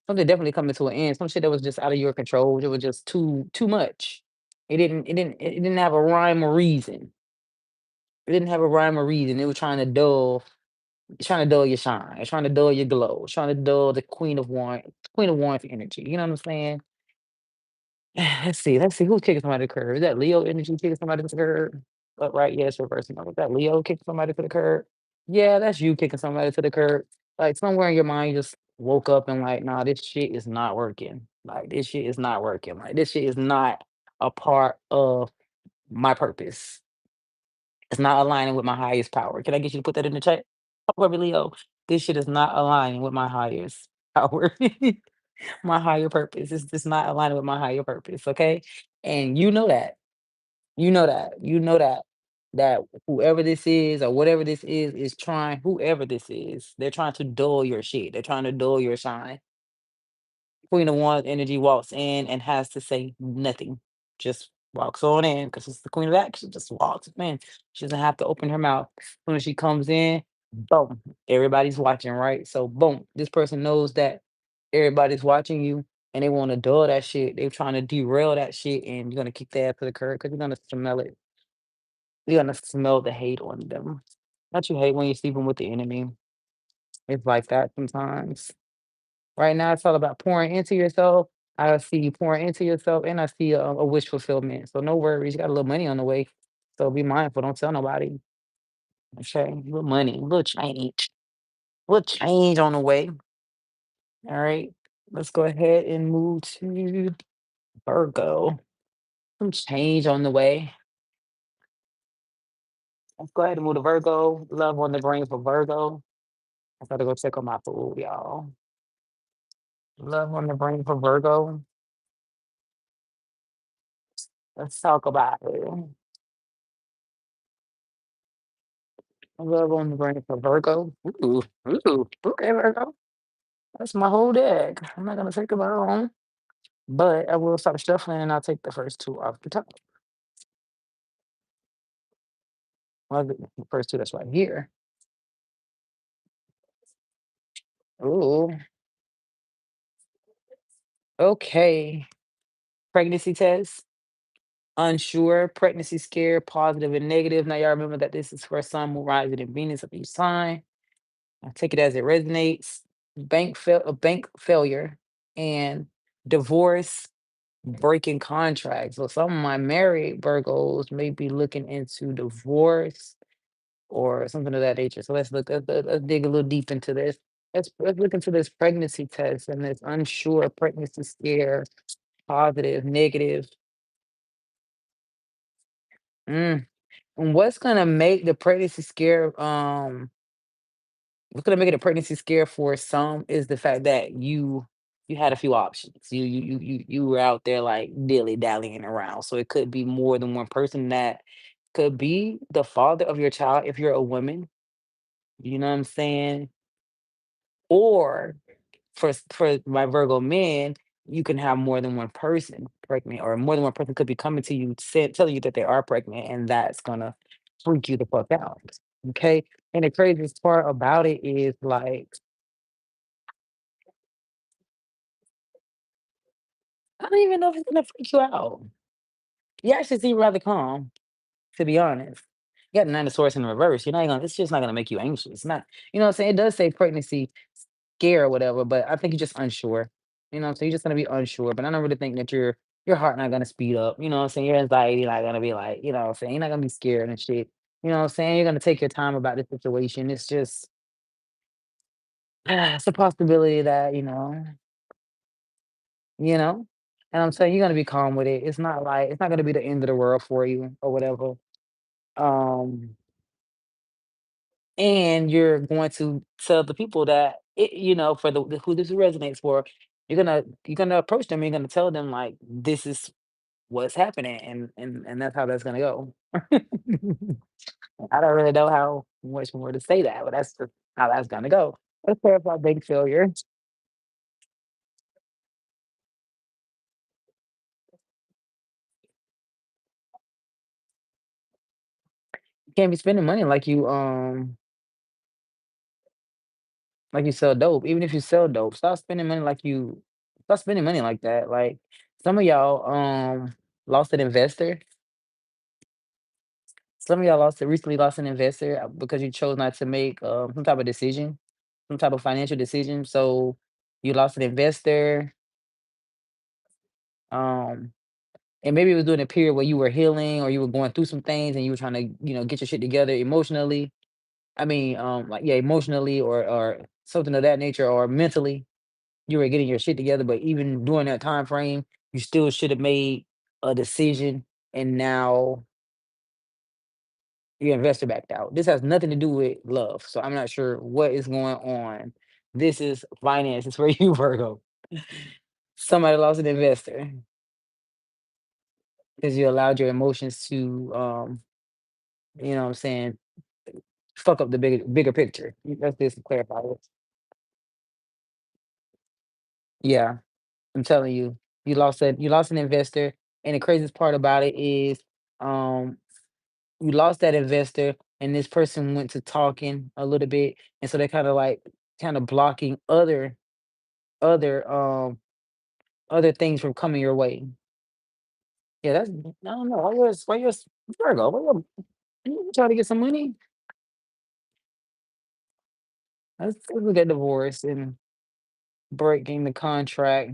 Something definitely coming to an end. Some shit that was just out of your control. It was just too much. It didn't have a rhyme or reason. It didn't have a rhyme or reason. It was trying to dull your shine. It's trying to dull your glow. It's trying to dull the Queen of Wands energy. You know what I'm saying? Let's see who's kicking somebody to the curb. Is that Leo energy kicking somebody to the curb? Right, yes, reversing. Is that Leo kicking somebody to the curb? Yeah, that's you kicking somebody to the curb. Like somewhere in your mind, you just woke up and like, nah, this shit is not working. Like this shit is not working. Like this shit is not a part of my purpose. It's not aligning with my highest power. Can I get you to put that in the chat? Probably Leo. This shit is not aligning with my highest power. My higher purpose. It's just not aligning with my higher purpose. Okay. And you know that. You know that. You know that whoever this is or whatever this is trying, whoever this is, they're trying to dull your shit. They're trying to dull your shine. Queen of Wands energy walks in and has to say nothing. Just walks on in because it's the Queen of Action. Just walks in. She doesn't have to open her mouth. When she comes in, boom, everybody's watching, right? So boom, this person knows that everybody's watching you and they want to dull that shit. They're trying to derail that shit, and you're gonna kick their ass to the curb because you're gonna smell it. You're gonna smell the hate on them. Don't you hate when you're sleeping with the enemy? It's like that sometimes. Right now, it's all about pouring into yourself. I see you pouring into yourself, and I see a wish fulfillment. So no worries. You got a little money on the way. So be mindful. Don't tell nobody. Okay, little money, little change on the way. All right. Let's go ahead and move to Virgo. Some change on the way. Let's go ahead and move to Virgo. Love on the brain for Virgo. I gotta go check on my food, y'all. Love on the brain for Virgo. Let's talk about it. Love on the brain for Virgo. Okay, Virgo. That's my whole deck. I'm not gonna take it my own, but I will stop shuffling and I'll take the first two off the top. Well, the first two that's right here. Ooh, okay. Pregnancy test. Unsure, pregnancy scare, positive and negative. Now y'all remember that this is for Sun, Moon, Rising, and Venus of each sign. I take it as it resonates. Bank failure and divorce, breaking contracts. So some of my married Virgos may be looking into divorce or something of that nature. So let's dig a little deep into this. Let's look into this pregnancy test and this unsure pregnancy scare, positive, negative. Mm. And what's gonna make the pregnancy scare what's gonna make it a pregnancy scare for some is the fact that you had a few options. You were out there like dilly dallying around. So it could be more than one person that could be the father of your child if you're a woman. You know what I'm saying? Or for my Virgo men, you can have more than one person pregnant, or more than one person could be coming to you telling you that they are pregnant, and that's gonna freak you the fuck out. Okay. And the craziest part about it is like I don't even know if it's gonna freak you out. You actually seem rather calm, to be honest. You got nine of swords in reverse. You're not gonna it's just not gonna make you anxious. Not you know what I'm saying? It does say pregnancy scare or whatever, but I think you're just unsure. You know what I'm saying? You're just gonna be unsure. But I don't really think that your heart not gonna speed up. You know what I'm saying? Your anxiety not gonna be like, you know what I'm saying? You're not gonna be scared and shit. You know what I'm saying? You're gonna take your time about the situation. It's just it's a possibility that, you know? And I'm saying you're gonna be calm with it. It's not like it's not gonna be the end of the world for you or whatever. Um, and you're going to tell the people that for who this resonates for, you're gonna approach them, you're gonna tell them like this is what's happening and that's how that's gonna go. I don't really know how much more to say that, but that's just how that's gonna go. Let's clarify big failure. can't be spending money like you sell dope. Even if you sell dope, stop spending money like that. Like some of y'all lost an investor. Some of y'all recently lost an investor because you chose not to make some type of decision, some type of financial decision. So you lost an investor. Um and maybe it was during a period where you were healing or you were going through some things and you were trying to, get your shit together emotionally. I mean, like yeah, emotionally or something of that nature or mentally you were getting your shit together, but even during that time frame, you still should have made a decision, and now your investor backed out. This has nothing to do with love, so I'm not sure what is going on. This is finances for you, Virgo. Somebody lost an investor because you allowed your emotions to, what I'm saying, fuck up the bigger picture. Let's just clarify it. Yeah, I'm telling you, you lost an investor, and the craziest part about it is, um, you lost that investor and this person went to talking a little bit and so they're kind of like kind of blocking other other things from coming your way. Yeah, that's I don't know. Why you're Virgo? You trying to get some money? Let's get divorced and breaking the contract.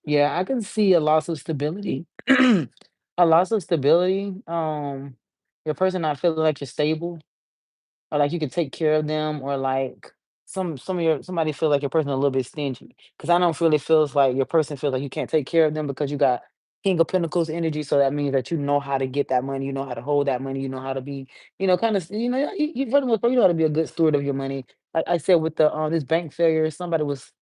Yeah, I can see a loss of stability. A loss of stability. Your person not feeling like you're stable or like you could take care of them or like some of your somebody feel like your person a little bit stingy because I don't really feels like your person feels like you can't take care of them because you got king of pentacles energy, so that means that you know how to get that money, you know how to hold that money, you know how to be, kind of, for the most part, you know how to be a good steward of your money. Like I said with the this bank failure, somebody was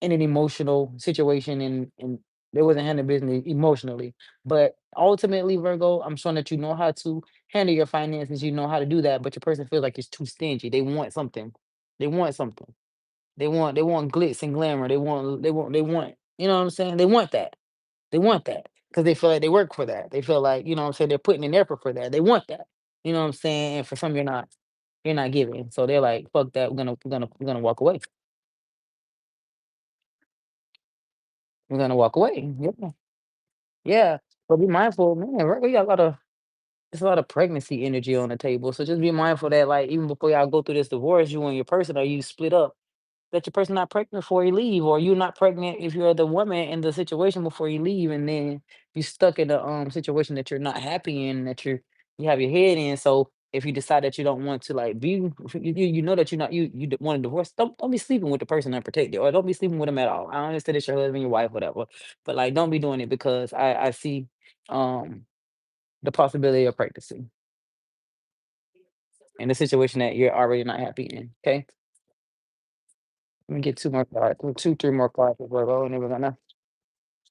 in an emotional situation and they wasn't handling business emotionally, but ultimately, Virgo, I'm showing that you know how to handle your finances, you know how to do that, but your person feels like it's too stingy. They want something. They want something. They want glitz and glamour. They want, you know what I'm saying? They want that. They want that. Because they feel like they work for that. They feel like, you know what I'm saying, they're putting in effort for that. They want that. You know what I'm saying? And for some you're not giving. So they're like, fuck that. We're gonna walk away. We're gonna walk away. Yeah. Yeah. But be mindful, man, Virgo, you got a lot of It's a lot of pregnancy energy on the table. So just be mindful that like even before y'all go through this divorce, you and your person or you split up, that your person not pregnant before you leave, or you not pregnant if you're the woman in the situation before you leave, and then you stuck in a situation that you're not happy in, that you have your head in. So if you decide that you don't want to like be, you know that you're not want a divorce, don't be sleeping with the person unprotected, or don't be sleeping with them at all. I understand it's your husband, your wife, whatever, but like don't be doing it because I see um the possibility of pregnancy in a situation that you're already not happy in. Okay. Let me get two more cards, two, three more cards before we go, and then we're gonna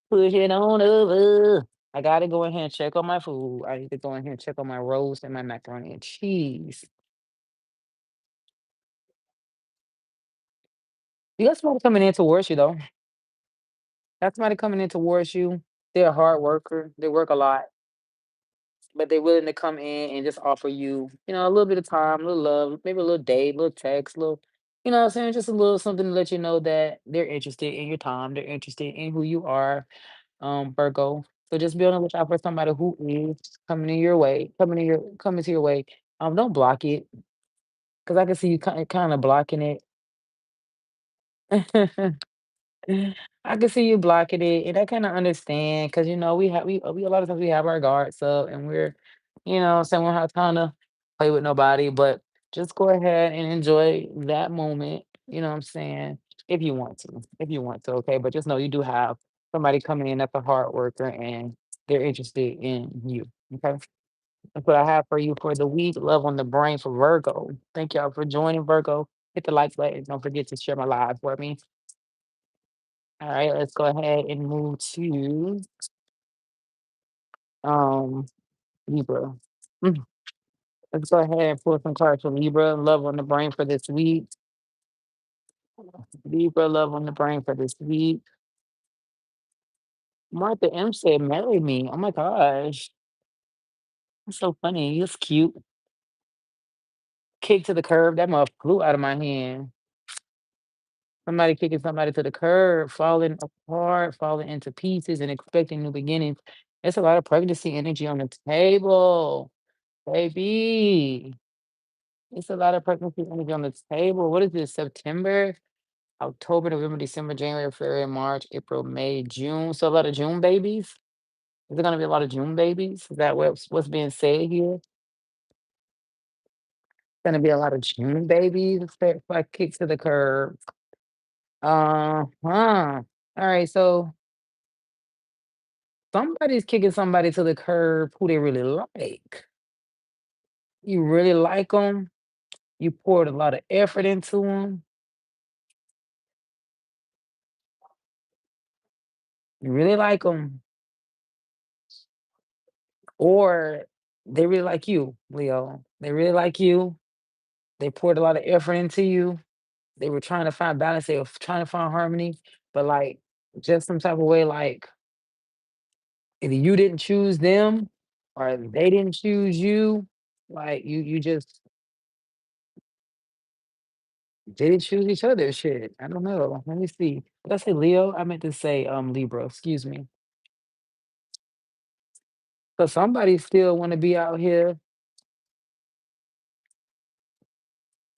push it on over. I gotta go in here and check on my food. I need to go in here and check on my roast and my macaroni and cheese. You got somebody coming in towards you though. Got somebody coming in towards you. They're a hard worker. They work a lot, but they're willing to come in and just offer you, a little bit of time, a little love, maybe a little date, a little text, little, what I'm saying, just a little something to let you know that they're interested in your time. They're interested in who you are, Virgo. So just be on the lookout for somebody who is coming to your way. Don't block it because I can see you kind of blocking it. I can see you blocking it, and I kinda understand, cause we a lot of times we have our guards up, and we're, saying we don't have time to play with nobody, but just go ahead and enjoy that moment, you know what I'm saying, if you want to, okay? But just know you do have somebody coming in that's a hard worker, and they're interested in you, okay? That's what I have for you for the week. Love on the brain for Virgo. Thank y'all for joining, Virgo. Hit the like button. Don't forget to share my live for me. All right, let's go ahead and move to um Libra. Mm, Let's go ahead and pull some cards for Libra. Love on the brain for this week. Libra, love on the brain for this week. Martha M said, marry me. Oh my gosh. It's so funny. It's cute. Kick to the curb. That mother flew out of my hand. Somebody kicking somebody to the curb, falling apart, falling into pieces, and expecting new beginnings. It's a lot of pregnancy energy on the table, baby. It's a lot of pregnancy energy on the table. What is this? September, October, November, December, January, February, March, April, May, June. So a lot of June babies. Is there gonna be a lot of June babies? Is that what's being said here? Gonna be a lot of June babies. Expect like kick to the curb. Uh-huh. All right, so somebody's kicking somebody to the curb who they really like. You really like them. You poured a lot of effort into them. You really like them, or they really like you, Leo. They really like you. They poured a lot of effort into you. They were trying to find balance. They were trying to find harmony, but like just some type of way, like either you didn't choose them or they didn't choose you. Like you just didn't choose each other. Shit. I don't know. Let me see. Did I say Leo? I meant to say Libra. Excuse me. So somebody still want to be out here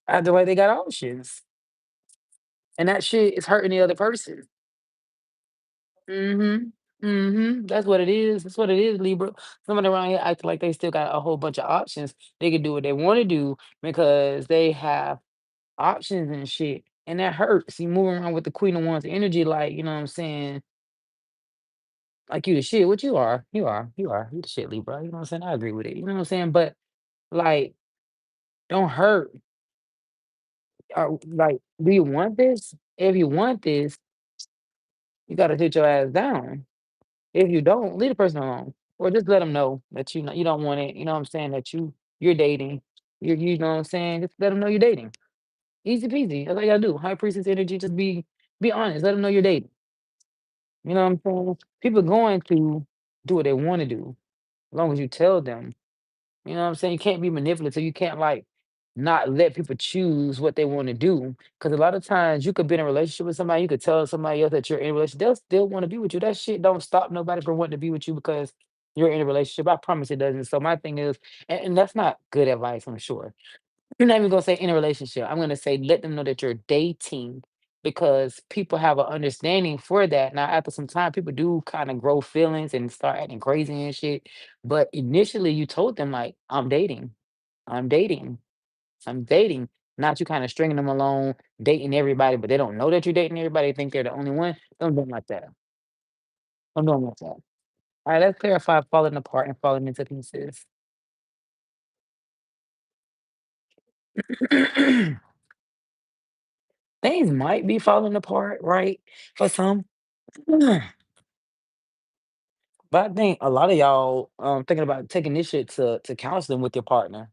acting like they got options, and that shit is hurting the other person. Mhm. Mhm. That's what it is. That's what it is, Libra. Somebody around here acting like they still got a whole bunch of options. They can do what they want to do because they have options and shit. And that hurts. You moving around with the Queen of Wands energy, like, you know what I'm saying? Like you the shit. What you are. You are. You are. You the shit, Libra. You know what I'm saying? I agree with it. You know what I'm saying? But like, don't hurt. Like, do you want this? If you want this, you gotta sit your ass down. If you don't, leave the person alone, or just let them know that you don't want it. You know what I'm saying? That you're dating. You know what I'm saying? Just let them know you're dating. Easy peasy. That's all you gotta do. High priestess energy. Just be honest. Let them know you're dating. You know what I'm saying? People going to do what they want to do as long as you tell them. You know what I'm saying? You can't be manipulative. You can't like not let people choose what they want to do. Because a lot of times you could be in a relationship with somebody, you could tell somebody else that you're in a relationship, they'll still want to be with you. That shit don't stop nobody from wanting to be with you because you're in a relationship. I promise it doesn't. So my thing is, and that's not good advice, I'm sure. You're not even gonna say in a relationship. I'm gonna say let them know that you're dating because people have an understanding for that. Now, after some time, people do kind of grow feelings and start acting crazy and shit. But initially, you told them like, "I'm dating, I'm dating, I'm dating." Not you kind of stringing them along, dating everybody, but they don't know that you're dating everybody. They think they're the only one. Don't do 'em like that. Don't do 'em like that. All right, let's clarify falling apart and falling into pieces. Things might be falling apart, right? For some. But I think a lot of y'all thinking about taking this shit to counseling with your partner.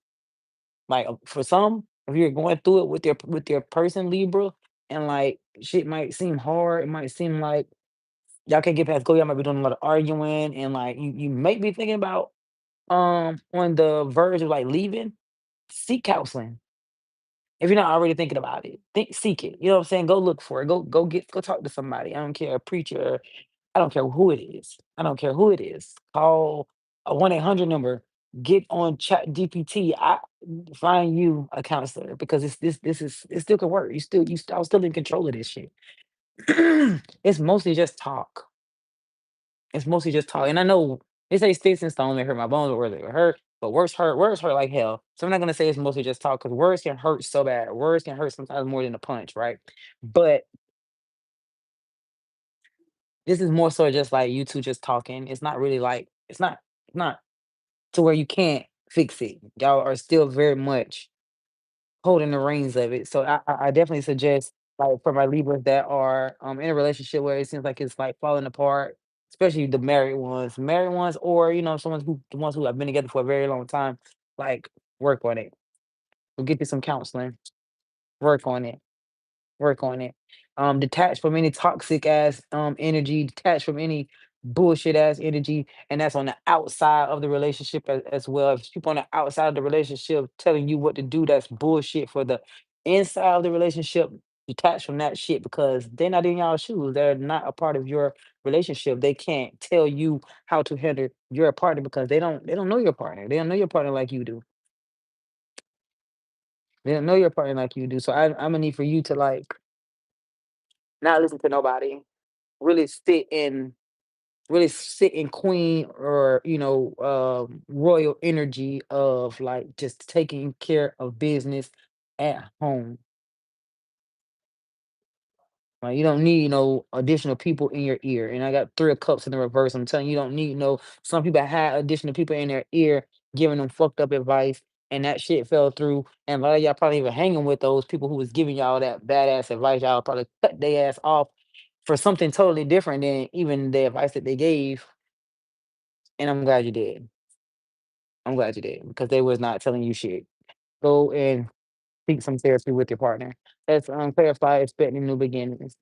Like for some, if you're going through it with your person Libra, and like shit might seem hard, it might seem like y'all can't get past go. Y'all might be doing a lot of arguing, and like you may be thinking about on the verge of like leaving. Seek counseling if you're not already thinking about it. Seek it. You know what I'm saying? Go look for it. Go talk to somebody. I don't care, a preacher. I don't care who it is. I don't care who it is. Call a 1-800 number. Get on Chat GPT. I find you a counselor because this is it still can work. I'm still in control of this shit. It's mostly just talk. It's mostly just talk. And I know they say sticks and stones may hurt my bones or they hurt, but words hurt like hell. So I'm not gonna say it's mostly just talk because words can hurt so bad. Words can hurt sometimes more than a punch, right? But this is more so just like you two just talking. It's not really like it's not to where you can't fix it. Y'all are still very much holding the reins of it. So I definitely suggest like for my Libras that are in a relationship where it seems like it's like falling apart, especially the married ones, or someone who the ones who have been together for a very long time. Like work on it. We'll get you some counseling. Work on it. Work on it. Detach from any toxic ass energy. Detach from any bullshit ass energy, and that's on the outside of the relationship as well. If people on the outside of the relationship telling you what to do, that's bullshit for the inside of the relationship. Detach from that shit because they're not in y'all shoes. They're not a part of your relationship. They can't tell you how to handle your partner because they don't know your partner. They don't know your partner like you do. They don't know your partner like you do. So I'm gonna need for you to like not listen to nobody. Really sit in queen or royal energy of like just taking care of business at home. Like you don't need no additional people in your ear. And I got three of cups in the reverse. I'm telling you, you don't need no. Some people had additional people in their ear giving them fucked up advice, and that shit fell through. And a lot of y'all probably even hanging with those people who was giving y'all that badass advice. Y'all probably cut their ass off for something totally different than even the advice that they gave. And I'm glad you did. I'm glad you did because they was not telling you shit. Go and seek some therapy with your partner. Let's clarify expecting new beginnings.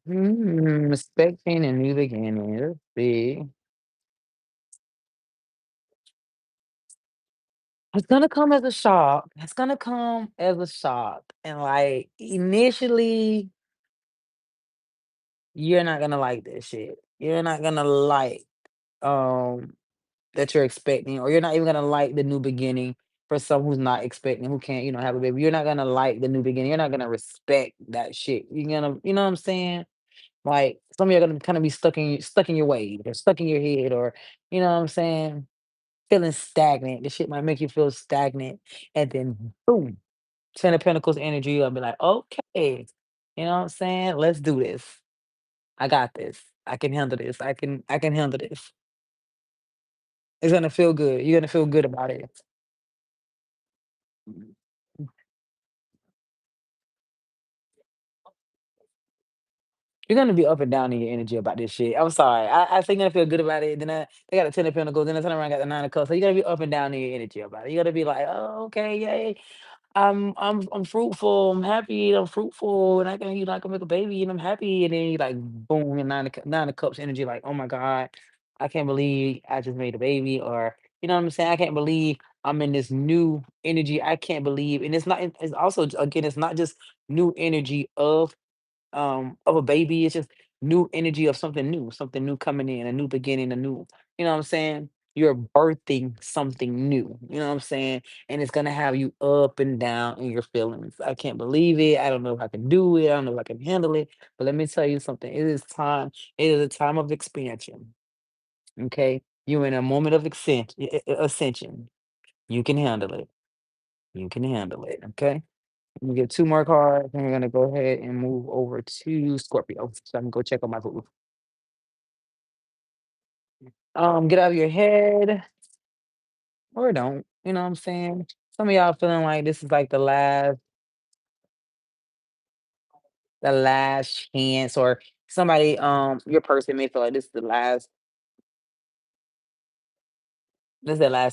Expecting a new beginning. Let's see. It's gonna come as a shock. It's gonna come as a shock. And like initially, you're not gonna like this shit. You're not gonna like um that you're expecting, or you're not even gonna like the new beginning for someone who's not expecting, who can't, have a baby. You're not gonna like the new beginning. You're not gonna respect that shit. You're gonna, you know what I'm saying? Like some of you are gonna kind of be stuck in your ways or stuck in your head, or you know what I'm saying, feeling stagnant. The shit might make you feel stagnant, and then boom, Ten of Pentacles energy. I'll be like, okay, you know what I'm saying? Let's do this. I got this. I can handle this. I can handle this. It's gonna feel good. You're gonna feel good about it. You're gonna be up and down in your energy about this shit. I'm sorry. I think you're gonna feel good about it. Then they got a Ten of Pentacles. Then I turn around, got the Nine of Cups. So you're gonna be up and down in your energy about it. You're gonna be like, oh, okay, yay. I'm fruitful. I'm happy. I'm fruitful, and I can make a baby, and I'm happy. And then you like boom, and Nine of Cups energy. Like, oh my god, I can't believe I just made a baby, or you know what I'm saying? I can't believe I'm in this new energy. I can't believe, and it's not. It's also again, it's not just new energy of a baby. It's just new energy of something new coming in, a new beginning, a new, you know what I'm saying? You're birthing something new, you know what I'm saying? And it's gonna have you up and down in your feelings. I can't believe it. I don't know if I can do it. I don't know if I can handle it. But let me tell you something. It is time. It is a time of expansion. Okay. You're in a moment of ascension. You can handle it. You can handle it. Okay. We get two more cards, and we're gonna go ahead and move over to Scorpio. So I can go check on my food. Get out of your head or don't. You know what I'm saying? Some of y'all feeling like this is like the last chance, or somebody, your person may feel like this is the last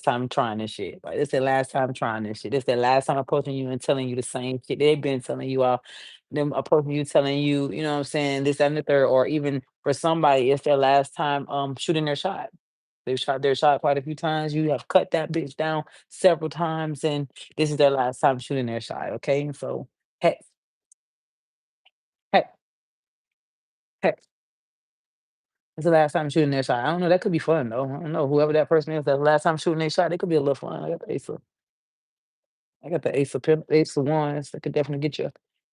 time trying this shit. Like this is the last time trying this shit. This is the last time approaching you and telling you the same shit they've been telling you all. Them approaching you, telling you, you know what I'm saying, this that, and the third, or even for somebody, it's their last time shooting their shot. They've shot their shot quite a few times. You have cut that bitch down several times, and this is their last time shooting their shot. Okay, so heck, heck, heck. It's the last time shooting their shot. I don't know. That could be fun though. I don't know. Whoever that person is, that last time shooting their shot, it could be a little fun. I got the Ace of Wands that could definitely get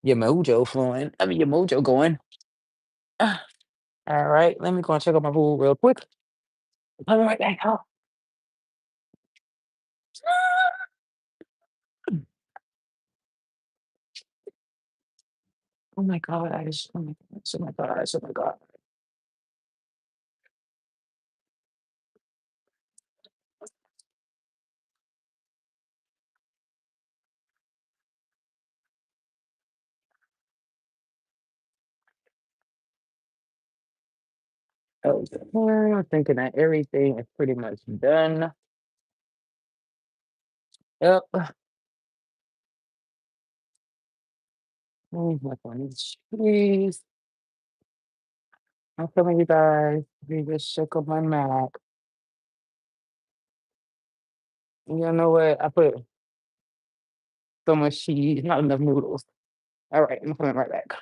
your mojo flowing. I mean, your mojo going. Ah, all right, let me go and check out my pool real quick. I'll be right back. Oh, oh my god! Oh my gosh! Oh my gosh! Oh my god! Okay, I'm thinking that everything is pretty much done. Yep. My phone is please. I'm telling you guys, we just shook up my Mac. You know what? I put so much cheese, not enough noodles. All right, I'm coming right back.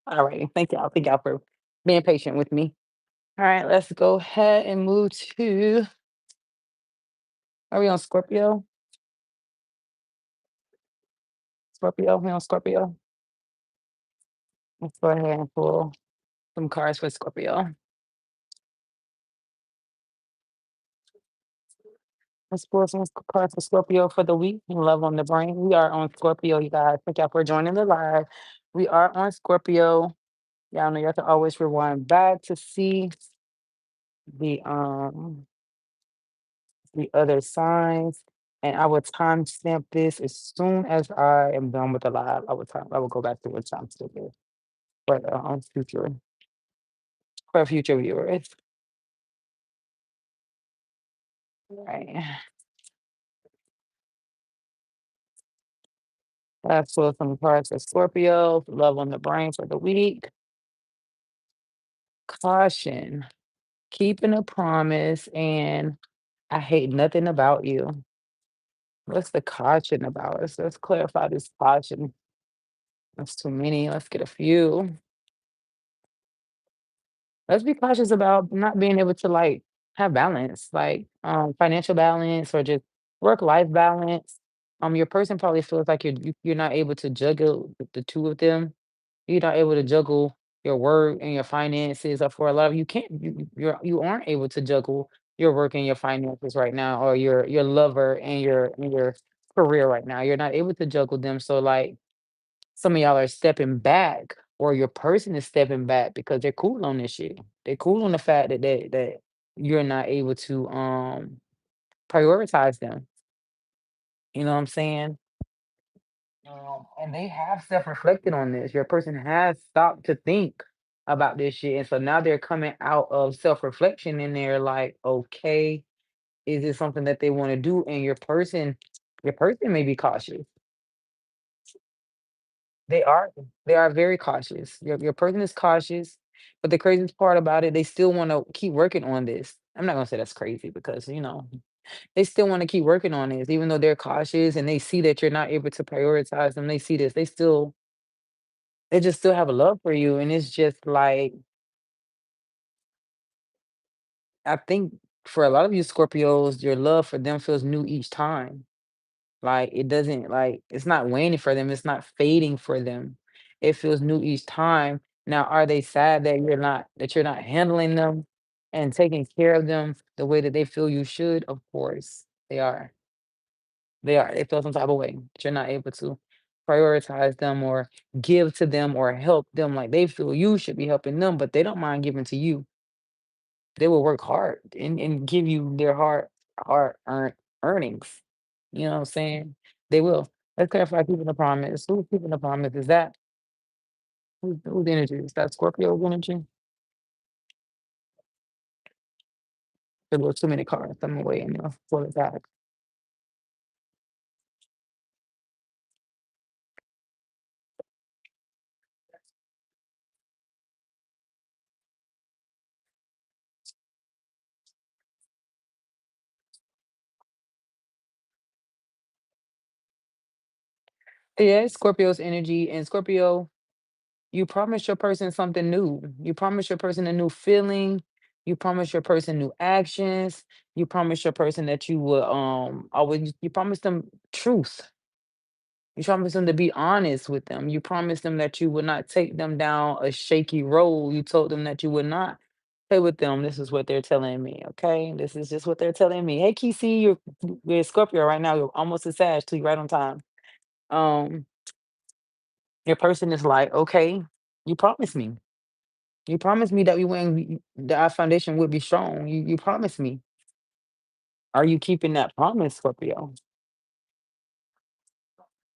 All right, thank y'all. Thank y'all for being patient with me. All right, let's go ahead and move to. Are we on Scorpio? Scorpio, we on Scorpio. Let's go ahead and pull some cards for Scorpio. Let's pull some cards for Scorpio for the week. Love on the brain. We are on Scorpio, you guys. Thank y'all for joining the live. We are on Scorpio. Y'all know you have to always rewind back to see the um the other signs. And I will timestamp this as soon as I am done with the live. I will go back to what time it is for the future viewers. Right. Let's pull some cards for Scorpio. Love on the brain for the week. Caution. Keeping a promise and I hate nothing about you. What's the caution about? Let's clarify this caution. That's too many. Let's get a few. Let's be cautious about not being able to like have balance, like financial balance or just work life balance. Your person probably feels like you're not able to juggle the two of them. You're not able to juggle your work and your finances. Or for a lot of you can't you aren't able to juggle your work and your finances right now, or your lover and your career right now. You're not able to juggle them. So like some of y'all are stepping back, or your person is stepping back because they're cool on this shit. They're cool on the fact that you're not able to prioritize them. You know what I'm saying? And they have self-reflected on this. Your person has stopped to think about this shit. And so now they're coming out of self-reflection and they're like, okay, is this something that they want to do? And your person may be cautious. They are they are very cautious. Your person is cautious, but the craziest part about it, they still want to keep working on this. I'm not gonna say that's crazy because they still want to keep working on this, even though they're cautious and they see that you're not able to prioritize them. They see this, they just still have a love for you. And it's just like I think for a lot of you Scorpios, your love for them feels new each time. Like, it doesn't like, it's not waning for them, it's not fading for them. It feels new each time. Now, are they sad that you're not handling them and taking care of them the way that they feel you should? Of course, they are. They are. They feel some type of way that you're not able to prioritize them or give to them or help them like they feel you should be helping them, but they don't mind giving to you. They will work hard and give you their hard earned earnings. You know what I'm saying? They will. Let's clarify keeping the promise. Who's keeping the promise? Is that whose energy? Is that Scorpio energy? There were too many cards. I'm away and I'll pull it back. Yeah, it's Scorpio's energy. And Scorpio, you promise your person something new. You promise your person a new feeling. You promise your person new actions. You promise your person that you will always you promise them truth. You promised them to be honest with them. You promised them that you would not take them down a shaky road. You told them that you would not play with them. This is what they're telling me. Okay. This is just what they're telling me. Hey, Kc, you're a Scorpio right now. You're almost a Sag too, right on time. Um, your person is like, okay, you promised me. You promised me that we wouldn't that our foundation would be strong. You promised me. Are you keeping that promise, Scorpio?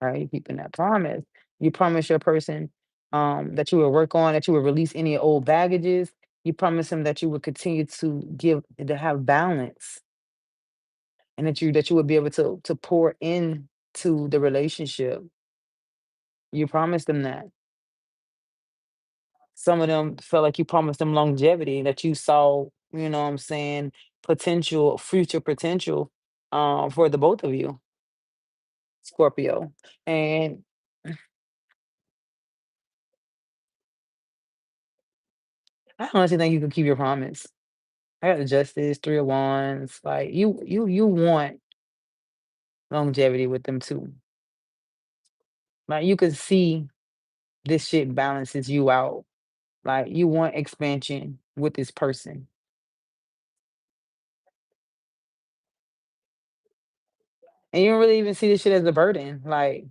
Right? You keeping that promise. You promise your person that you will work on, that you will release any old baggages. You promise him that you would continue to have balance and that you would be able to pour in. to the relationship. You promised them that. Some of them felt like you promised them longevity, that you saw, you know what I'm saying, potential, future potential, for the both of you, Scorpio. And I honestly think you can keep your promise. I got the Justice, Three of Wands. Like you want longevity with them too. Like you can see this shit balances you out. Like you want expansion with this person. And you don't really even see this shit as a burden. Like,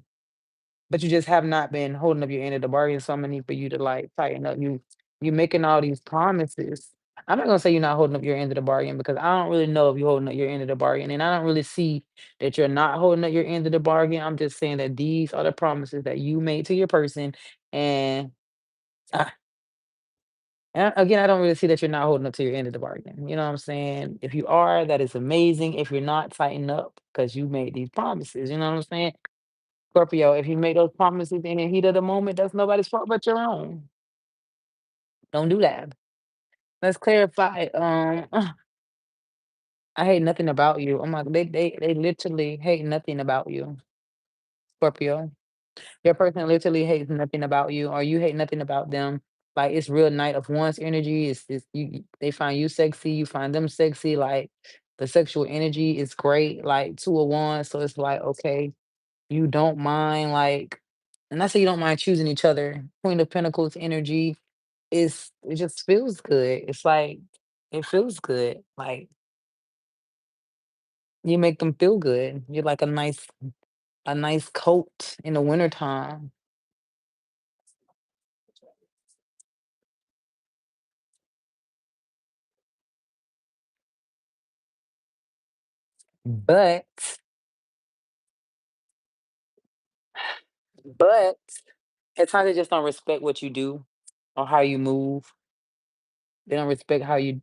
but you just have not been holding up your end of the bargain. So I'm gonna need for you to like tighten up. You making all these promises. I'm not gonna say you're not holding up your end of the bargain because I don't really know if you're holding up your end of the bargain. And I don't really see that you're not holding up your end of the bargain. I'm just saying that these are the promises that you made to your person. And again, I don't really see that you're not holding up to your end of the bargain. You know what I'm saying? If you are, that is amazing. If you're not, tighten up because you made these promises. You know what I'm saying? Scorpio, if you make those promises in the heat of the moment, that's nobody's fault but your own. Don't do that. Let's clarify. I hate nothing about you. Oh my, they literally hate nothing about you, Scorpio. Your person literally hates nothing about you, or you hate nothing about them. Like it's real Knight of Wands energy. It's they find you sexy, you find them sexy. Like the sexual energy is great. Like Two of Wands, so it's like okay, you don't mind like, and I say you don't mind choosing each other. Queen of Pentacles energy is it just feels good. It's like it feels good. Like you make them feel good. You're like a nice coat in the wintertime. But but at times they just don't respect what you do or how you move. They don't respect how you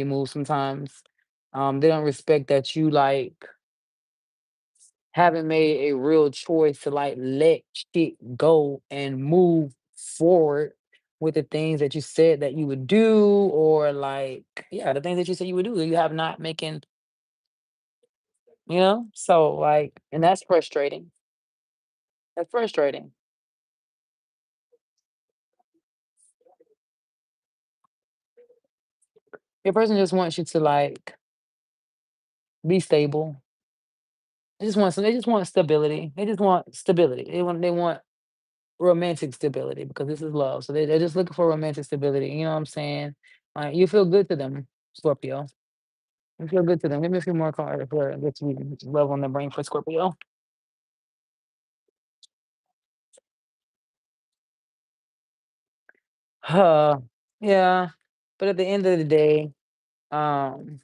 move sometimes. They don't respect that you like haven't made a real choice to like let shit go and move forward with the things that you said that you would do, or like yeah, the things that you said you would do. You have not making, so like, and that's frustrating. That's frustrating. Your person just wants you to like be stable. They just want stability. They just want stability. They want romantic stability because this is love. So they're just looking for romantic stability. You know what I'm saying? Like you feel good to them, Scorpio. You feel good to them. Give me a few more cards for get you love on the brain for Scorpio. Uh, yeah. But at the end of the day, um,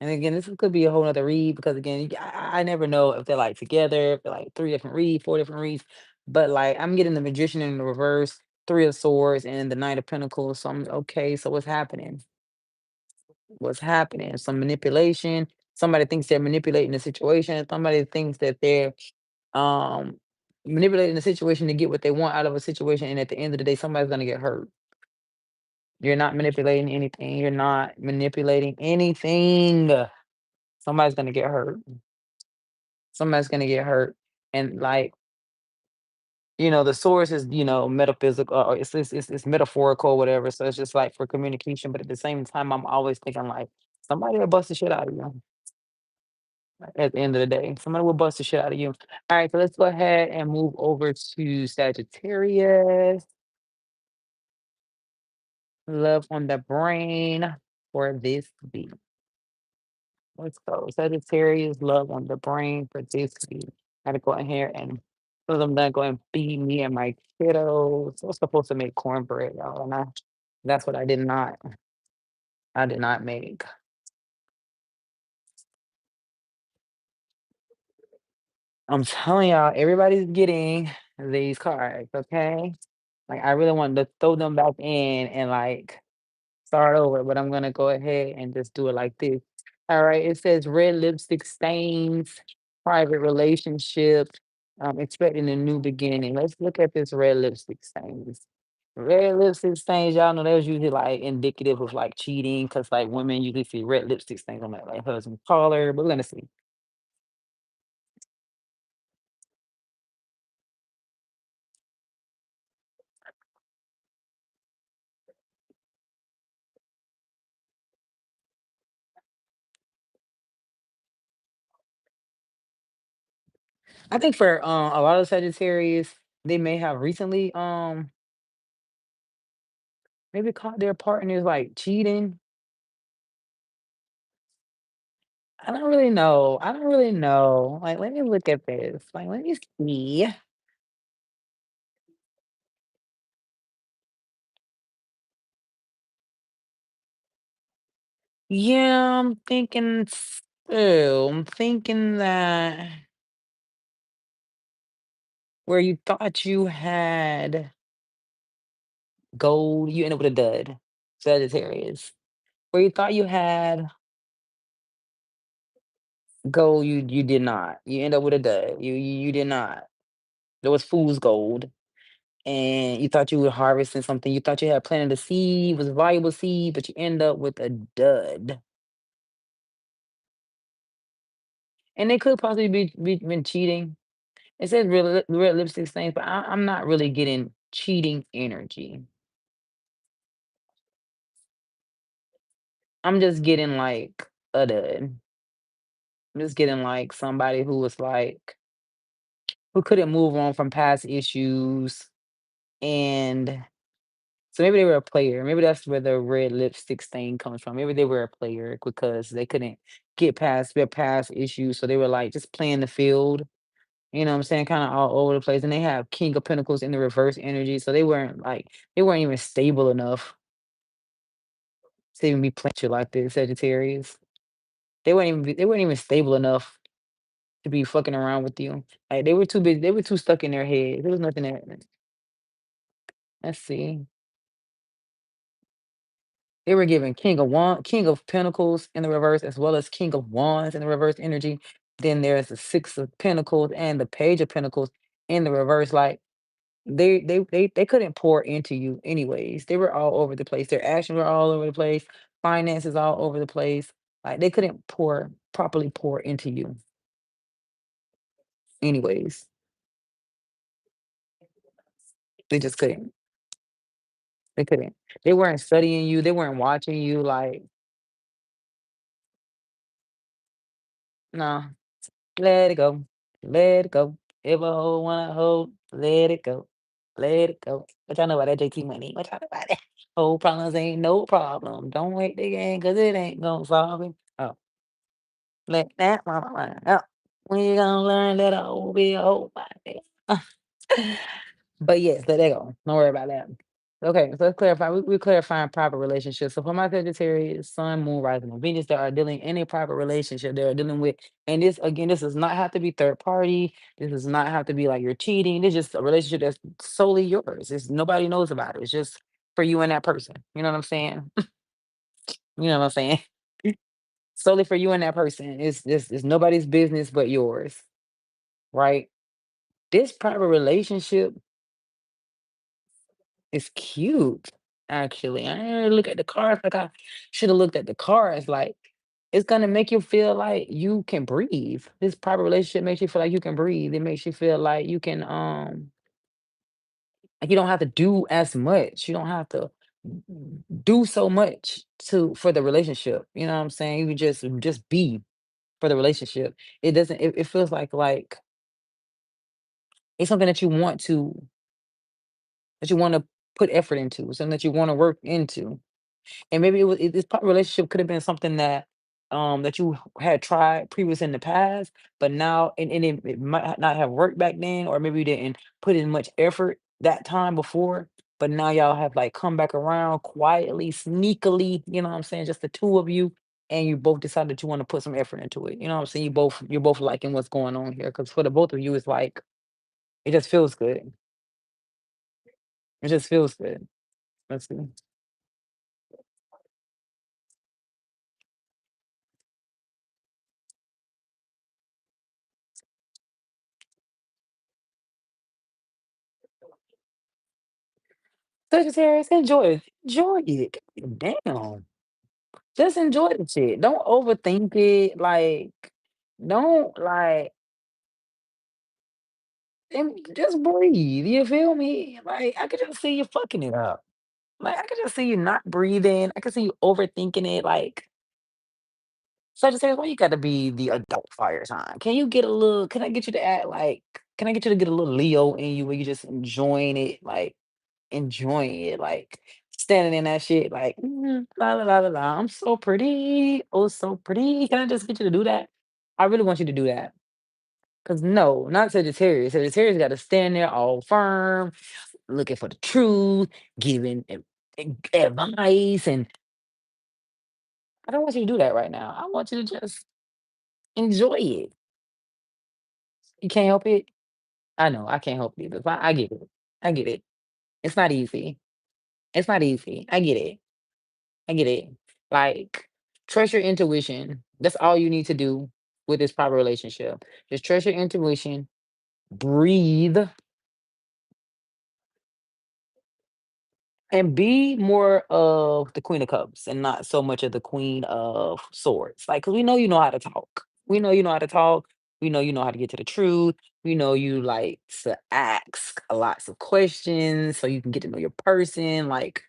and again, could be a whole nother read because again, I never know if they're like together, if they're like three different reads, four different reads. But like I'm getting the magician in the reverse, three of swords, and the knight of pentacles. So I'm okay. So what's happening? What's happening? Some manipulation. Somebody thinks they're manipulating the situation. Somebody thinks that they're um manipulating the situation to get what they want out of a situation. And at the end of the day, somebody's gonna get hurt. You're not manipulating anything. You're not manipulating anything. Somebody's gonna get hurt. Somebody's gonna get hurt. And like, the source is, metaphysical or it's metaphorical, whatever. So it's just like for communication. But at the same time, I'm always thinking like somebody will bust the shit out of you at the end of the day. Somebody will bust the shit out of you. All right, so let's go ahead and move over to Sagittarius. Love on the brain for this week. Let's go. Sagittarius, love on the brain for this week. Gotta go in here and I'm gonna go and feed me and my kiddos. I was supposed to make cornbread, y'all, and that's what I did not make. I'm telling y'all, everybody's getting these cards, okay? Like I really wanted to throw them back in and like start over, but I'm gonna go ahead and just do it like this. All right, it says red lipstick stains. private relationship, expecting a new beginning. Let's look at this red lipstick stains. Red lipstick stains, y'all know that was usually like indicative of like cheating, because like women usually see red lipstick stains on their like husband's collar. But we're gonna see. I think for a lot of Sagittarius, they may have recently maybe caught their partners like cheating. I don't really know. I don't really know. Like, let me look at this. Like, let me see. Yeah, I'm thinking so. I'm thinking that where you thought you had gold, you end up with a dud. Sagittarius. Where you thought you had gold, you did not. You end up with a dud. You did not. There was fool's gold. And you thought you were harvesting something. You thought you had planted a seed, was a valuable seed, but you end up with a dud. And they could possibly been cheating. It says red lipstick stains, but I'm not really getting cheating energy. I'm just getting like a dud. I'm just getting like somebody who was like who couldn't move on from past issues, and so maybe they were a player. Maybe that's where the red lipstick stain comes from. Maybe they were a player because they couldn't get past their past issues, so they were like just playing the field. You know what I'm saying? Kind of all over the place. And they have King of Pentacles in the reverse energy. So they weren't even stable enough to even be playing you like this, Sagittarius. They weren't even stable enough to be fucking around with you. Like they were too busy, they were too stuck in their head. There was nothing there. Let's see. They were given King of Pentacles in the reverse, as well as King of Wands in the reverse energy. Then there's the Six of Pentacles and the Page of Pentacles in the reverse. Like they couldn't pour into you anyways. They were all over the place. Their actions were all over the place. Finances all over the place. Like they couldn't properly pour into you anyways. They just couldn't. They couldn't. They weren't studying you. They weren't watching you. Like, no, let it go. Let it go. If a hoe wanna hold, let it go. Let it go. What y'all know about that JT Money? What y'all know about that? Whole problems ain't no problem. Don't wait the game because it ain't gonna solve it. Oh. Let that mama line up. When you gonna learn that I will be a whole body? But yes, let that go. Don't worry about that. Okay, so let's clarify. We're clarifying private relationships. So for my Sagittarius, Sun, Moon, Rising, and Venus, that are dealing in a private relationship, they are dealing with, and this again, this does not have to be third party. This does not have to be like you're cheating. It's just a relationship that's solely yours. It's nobody knows about it. It's just for you and that person. You know what I'm saying? You know what I'm saying? Solely for you and that person. It's nobody's business but yours, right? This private relationship is cute, actually. I didn't really look at the cards like I should have looked at the cards. Like, it's gonna make you feel like you can breathe. This private relationship makes you feel like you can breathe. It makes you feel like you can like you don't have to do as much. You don't have to do so much to for the relationship. You know what I'm saying? You can just be for the relationship. It feels like it's something that you want to put effort into, something that you want to work into. And maybe this relationship could have been something that that you had tried previous in the past, but now and it might not have worked back then, or maybe you didn't put in much effort that time before. But now y'all have like come back around quietly, sneakily, you know what I'm saying? Just the two of you, and you both decided that you want to put some effort into it. You know what I'm saying? You're both liking what's going on here. Cause for the both of you, it's like it just feels good. It just feels good. Let's see. Sagittarius, enjoy it. Enjoy it. Damn. Just enjoy the shit. Don't overthink it. Like, don't like and just breathe. You feel me? Like I could just see you fucking it up. Like I could just see you not breathing. I could see you overthinking it. Like Sagittarius, why you gotta be the adult fire sign? Can you get a little? Can I get you to act like? Can I get you to get a little Leo in you where you just enjoying it, like enjoying it, like standing in that shit, like la la la la la. I'm so pretty, oh so pretty. Can I just get you to do that? I really want you to do that. Cause no, not Sagittarius. Sagittarius got to stand there all firm, looking for the truth, giving advice, and I don't want you to do that right now. I want you to just enjoy it. You can't help it. I know I can't help you, but I get it. I get it. It's not easy. It's not easy. I get it. I get it. Like, trust your intuition. That's all you need to do with this proper relationship. Just trust your intuition, breathe, and be more of the Queen of Cups and not so much of the Queen of Swords. Like, because we know you know how to talk. We know you know how to talk. We know you know how to get to the truth. We know you like to ask lots of questions so you can get to know your person. Like,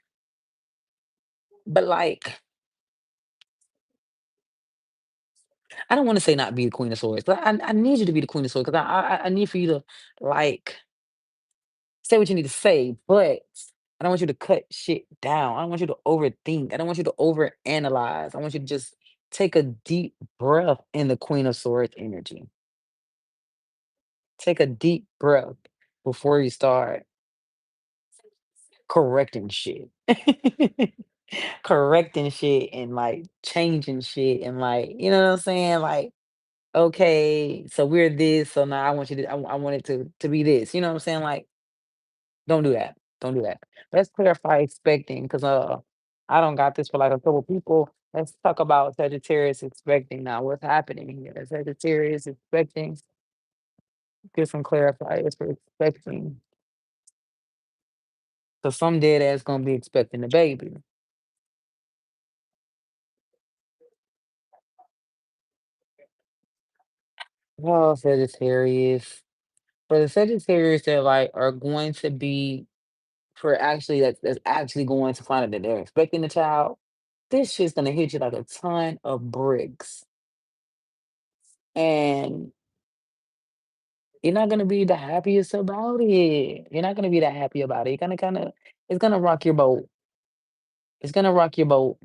but like, I don't want to say not be the Queen of Swords, but I need you to be the Queen of Swords because I need for you to like say what you need to say, but I don't want you to cut shit down. I don't want you to overthink. I don't want you to overanalyze. I want you to just take a deep breath in the Queen of Swords energy. Take a deep breath before you start correcting shit. Correcting shit and like changing shit and like, you know what I'm saying? Like, okay, so we're this, so now I want you to, I want it to be this. You know what I'm saying? Like, don't do that. Don't do that. Let's clarify expecting because I don't got this for like a couple people. Let's talk about Sagittarius expecting now. What's happening here? Sagittarius expecting. Get some clarifiers for expecting. Because some dead ass gonna be expecting the baby. Oh, Sagittarius. For the Sagittarius that like are going to be for actually that's actually going to find out that they're expecting the child, this shit's gonna hit you like a ton of bricks. And you're not gonna be the happiest about it. You're not gonna be that happy about it. You're gonna kinda it's gonna rock your boat. It's gonna rock your boat,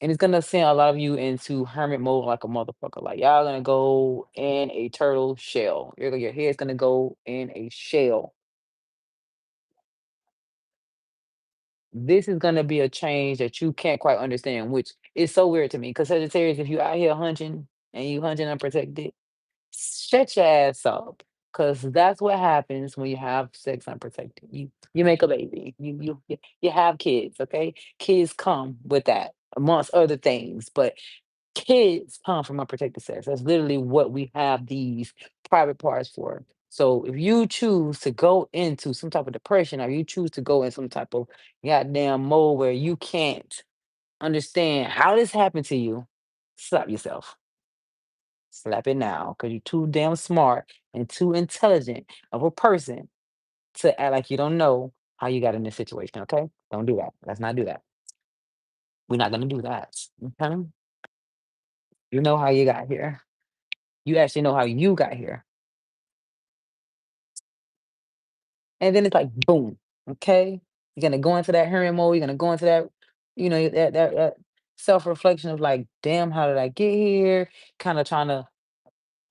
and it's gonna send a lot of you into hermit mode like a motherfucker. Like y'all gonna go in a turtle shell. Your head's gonna go in a shell. This is gonna be a change that you can't quite understand, which is so weird to me. Because Sagittarius, if you out here hunching and you hunching unprotected, shut your ass up, cause that's what happens when you have sex unprotected. You make a baby. You have kids, okay? Kids come with that, amongst other things, but kids come from unprotected sex. That's literally what we have these private parts for. So if you choose to go into some type of depression or you choose to go in some type of goddamn mode where you can't understand how this happened to you, stop yourself. Slap it now, because you're too damn smart and too intelligent of a person to act like you don't know how you got in this situation, okay? Don't do that. Let's not do that. We're not gonna do that. Okay? You know how you got here. You actually know how you got here. And then it's like boom. Okay? You're gonna go into that hermit mode, you're gonna go into that, that self-reflection of like, damn, how did I get here? Kind of trying to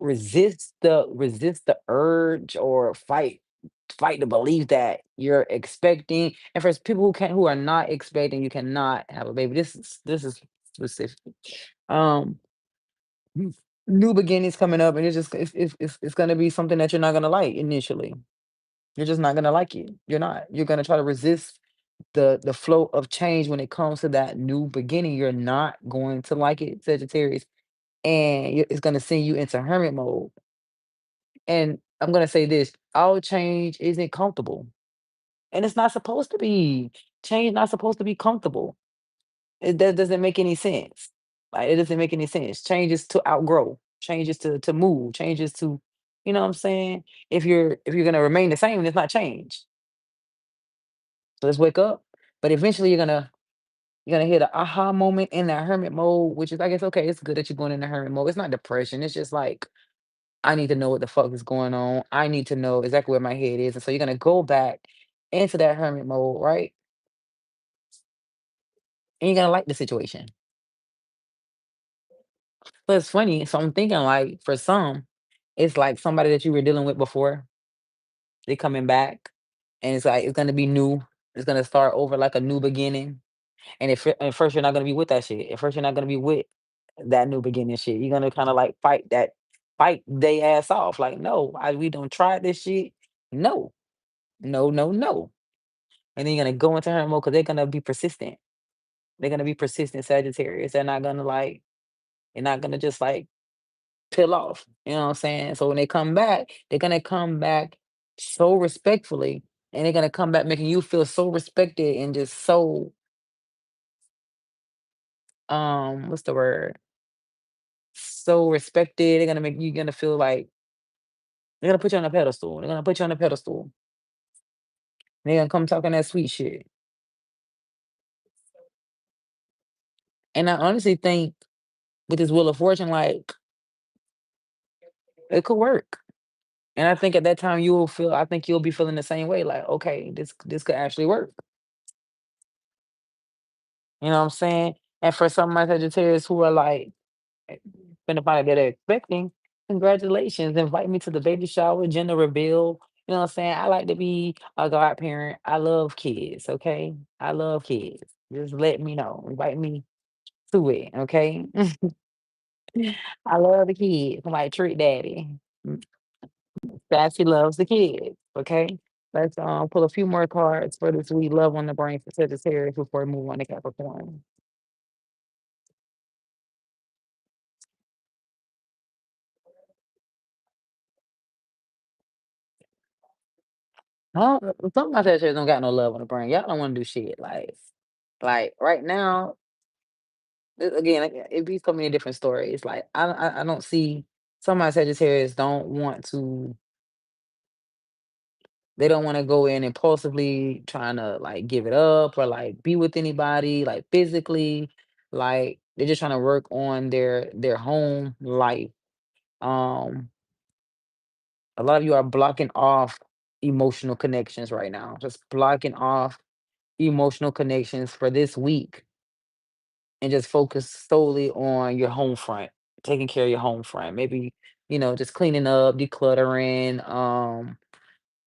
resist the urge or fight the belief that you're expecting. And for people who are not expecting, you cannot have a baby. This is specific. Um, n- New beginnings coming up, and it's gonna be something that you're not gonna like initially. You're just not gonna like it. You're not. You're gonna try to resist the flow of change when it comes to that new beginning. You're not going to like it, Sagittarius, and it's gonna send you into hermit mode. And I'm gonna say this: all change isn't comfortable. and it's not supposed to be. Change not supposed to be comfortable. That doesn't make any sense. Like, it doesn't make any sense. Changes to outgrow, changes to move, changes to, you know what I'm saying? If you're gonna remain the same, it's not change. So let's wake up. But eventually you're gonna hit a aha moment in that hermit mode, which is I guess okay, it's good that you're going in the hermit mode. It's not depression. It's just like I need to know what the fuck is going on. I need to know exactly where my head is. And so you're gonna go back into that hermit mode, right? And you're gonna like the situation. But it's funny. So I'm thinking like for some, it's like somebody that you were dealing with before, they coming back, and it's like it's gonna be new. It's gonna start over like a new beginning. And at first you're not gonna be with that shit. At first you're not gonna be with that new beginning shit. You're gonna kind of like fight they ass off. Like, no, we don't try this shit. No, no, no, no. And then you're gonna go into her mode because they're gonna be persistent. They're gonna be persistent Sagittarius. They're not gonna just like peel off. You know what I'm saying? So when they come back, they're gonna come back so respectfully, and they're gonna come back making you feel so respected and just so what's the word? So respected. They're gonna make you gonna feel like they're gonna put you on a pedestal. They're gonna put you on a pedestal. They're gonna come talking that sweet shit. And I honestly think with this Wheel of Fortune, like it could work. And I think at that time I think you'll be feeling the same way. Like, okay, this could actually work. You know what I'm saying? And for some of my Sagittarius who are like finna find out that they're expecting, congratulations. Invite me to the baby shower, gender reveal. You know what I'm saying? I like to be a godparent. I love kids, okay? I love kids. Just let me know. Invite me to it, okay? I love the kids. I'm like treat daddy. Mm, Sassy loves the kids, okay? Let's pull a few more cards for this week. Love on the brain for Sagittarius before we move on to Capricorn. Oh, some of my Sagittarius don't got no love on the brain. Y'all don't want to do shit. Like right now, again, it be so many different stories. Like I don't see some of my Sagittarius don't want to. They don't want to go in impulsively trying to like give it up or like be with anybody like physically. Like they're just trying to work on their home life. Um, a lot of you are blocking off emotional connections right now. Just blocking off emotional connections for this week and just focus solely on your home front, taking care of your home front. Maybe, just cleaning up, decluttering,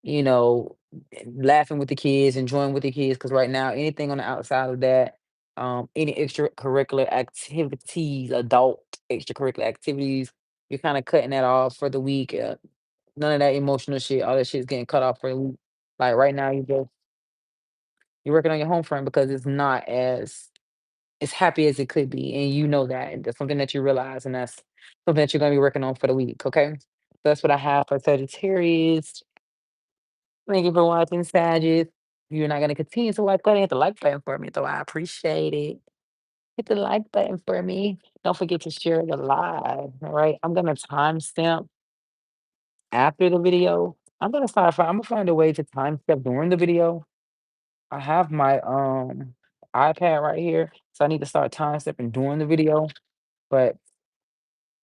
you know, laughing with the kids, enjoying with the kids. Cause right now, anything on the outside of that, any extracurricular activities, adult extracurricular activities, you're kind of cutting that off for the week. None of that emotional shit, all that shit's getting cut off for the week. Like right now, you're working on your home front because it's not as happy as it could be, and you know that, and that's something that you realize, and that's something that you're gonna be working on for the week, okay? That's what I have for Sagittarius. Thank you for watching, Sagitt. You're not gonna continue to like button, hit the like button for me, though. I appreciate it. Hit the like button for me. Don't forget to share the live. All right. I'm gonna timestamp after the video. I'm gonna find a way to timestamp during the video. I have my iPad right here, so I need to start timestamping during the video. But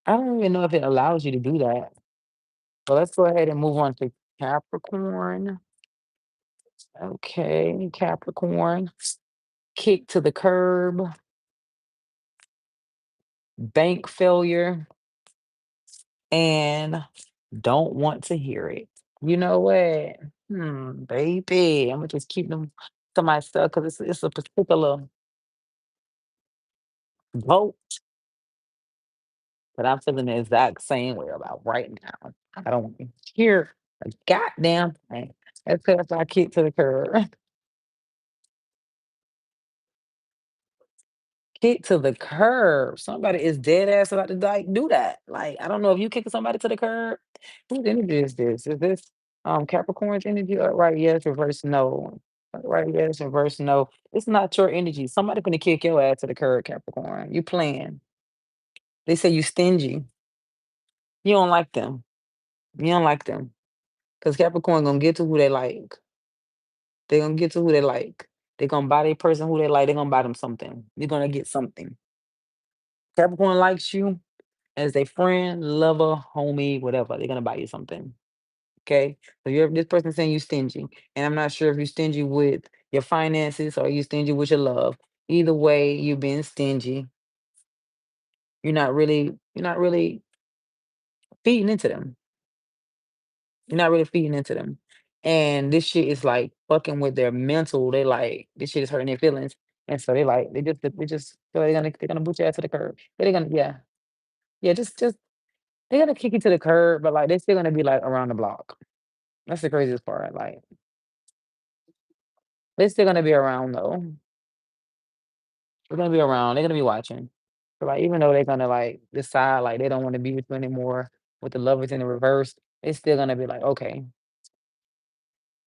I don't even know if it allows you to do that. So let's go ahead and move on to Capricorn. Okay, Capricorn. Kick to the curb, bank failure, and don't want to hear it. You know what? Baby, I'm gonna just keep them to myself because it's a particular vote that I'm feeling the exact same way about right now. I don't want to hear a goddamn thing. That's because I kick to the curb. Kick to the curb. Somebody is dead ass about to like do that. Like, I don't know if you kicking somebody to the curb. Whose energy is this? Is this Capricorn's energy? Right, yes, reverse no. Right, yes, reverse, no. It's not your energy. Somebody gonna kick your ass to the curb, Capricorn. You playing. They say you stingy. You don't like them. You don't like them. Cause Capricorn gonna get to who they like. They gonna get to who they like. They gonna buy their person who they like. They gonna buy them something. You're gonna get something. Capricorn likes you as a friend, lover, homie, whatever. They're gonna buy you something. Okay. So you're this person saying you stingy. And I'm not sure if you're stingy with your finances or you stingy with your love. Either way, you've been stingy. You're not really feeding into them. You're not really feeding into them. And this shit is like fucking with their mental. They like this shit is hurting their feelings. And so they just feel like they're gonna boot your ass to the curb. They're gonna yeah, just they're gonna kick you to the curb, but like they're still gonna be like around the block. That's the craziest part. Like they're still gonna be around though. They're gonna be around. They're gonna be watching. So like even though they're gonna like decide like they don't want to be with you anymore with the lovers in the reverse, it's still gonna be like, okay,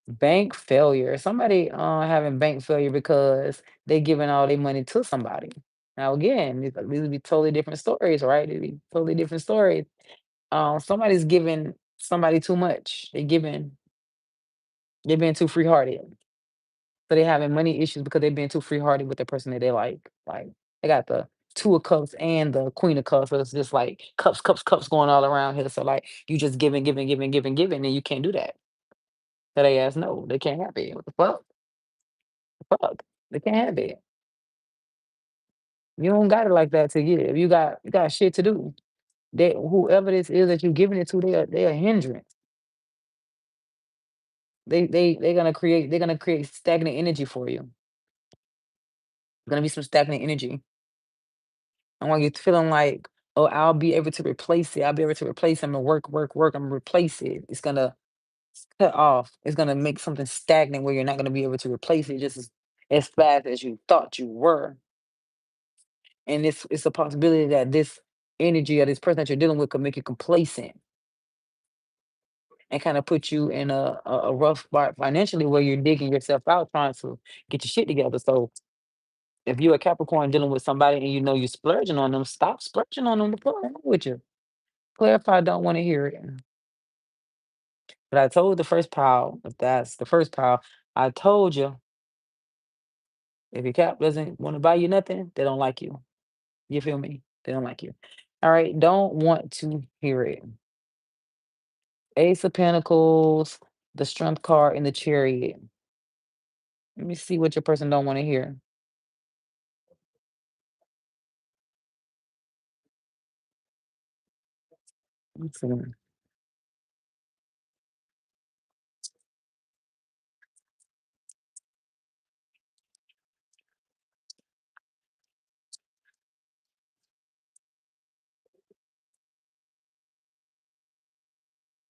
bank failure. Somebody having bank failure because they giving all their money to somebody. Now again, these would be totally different stories, right? They'd be totally different stories. Somebody's giving somebody too much. They're being too free hearted. So they having money issues because they're being too free hearted with the person that they like. Like they got the two of cups and the queen of cups. So it's just like cups, cups, cups going all around here. So like you just giving, giving, giving, giving, giving, and you can't do that. So they ask no, they can't have it. What the fuck? Fuck. They can't have it. You don't got it like that to get it. If you got shit to do. They whoever this is that you're giving it to, they're a hindrance. They're gonna create stagnant energy for you. Gonna be some stagnant energy. I want you feeling like, oh, I'll be able to replace it. I'll be able to replace. I'm gonna work, work, work. I'm gonna replace it. It's gonna cut off. It's gonna make something stagnant where you're not gonna be able to replace it just as fast as you thought you were. And it's a possibility that this energy or this person that you're dealing with could make you complacent and kind of put you in a rough spot financially where you're digging yourself out trying to get your shit together. So if you're a Capricorn dealing with somebody and you know you're splurging on them, stop splurging on them. What's wrong with you? Clarify, don't want to hear it. But I told the first pile, if that's the first pile, I told you if your cap doesn't want to buy you nothing, they don't like you. You feel me? They don't like you. All right, don't want to hear it. Ace of Pentacles, the Strength card, and the Chariot. Let me see what your person don't want to hear. Let's see.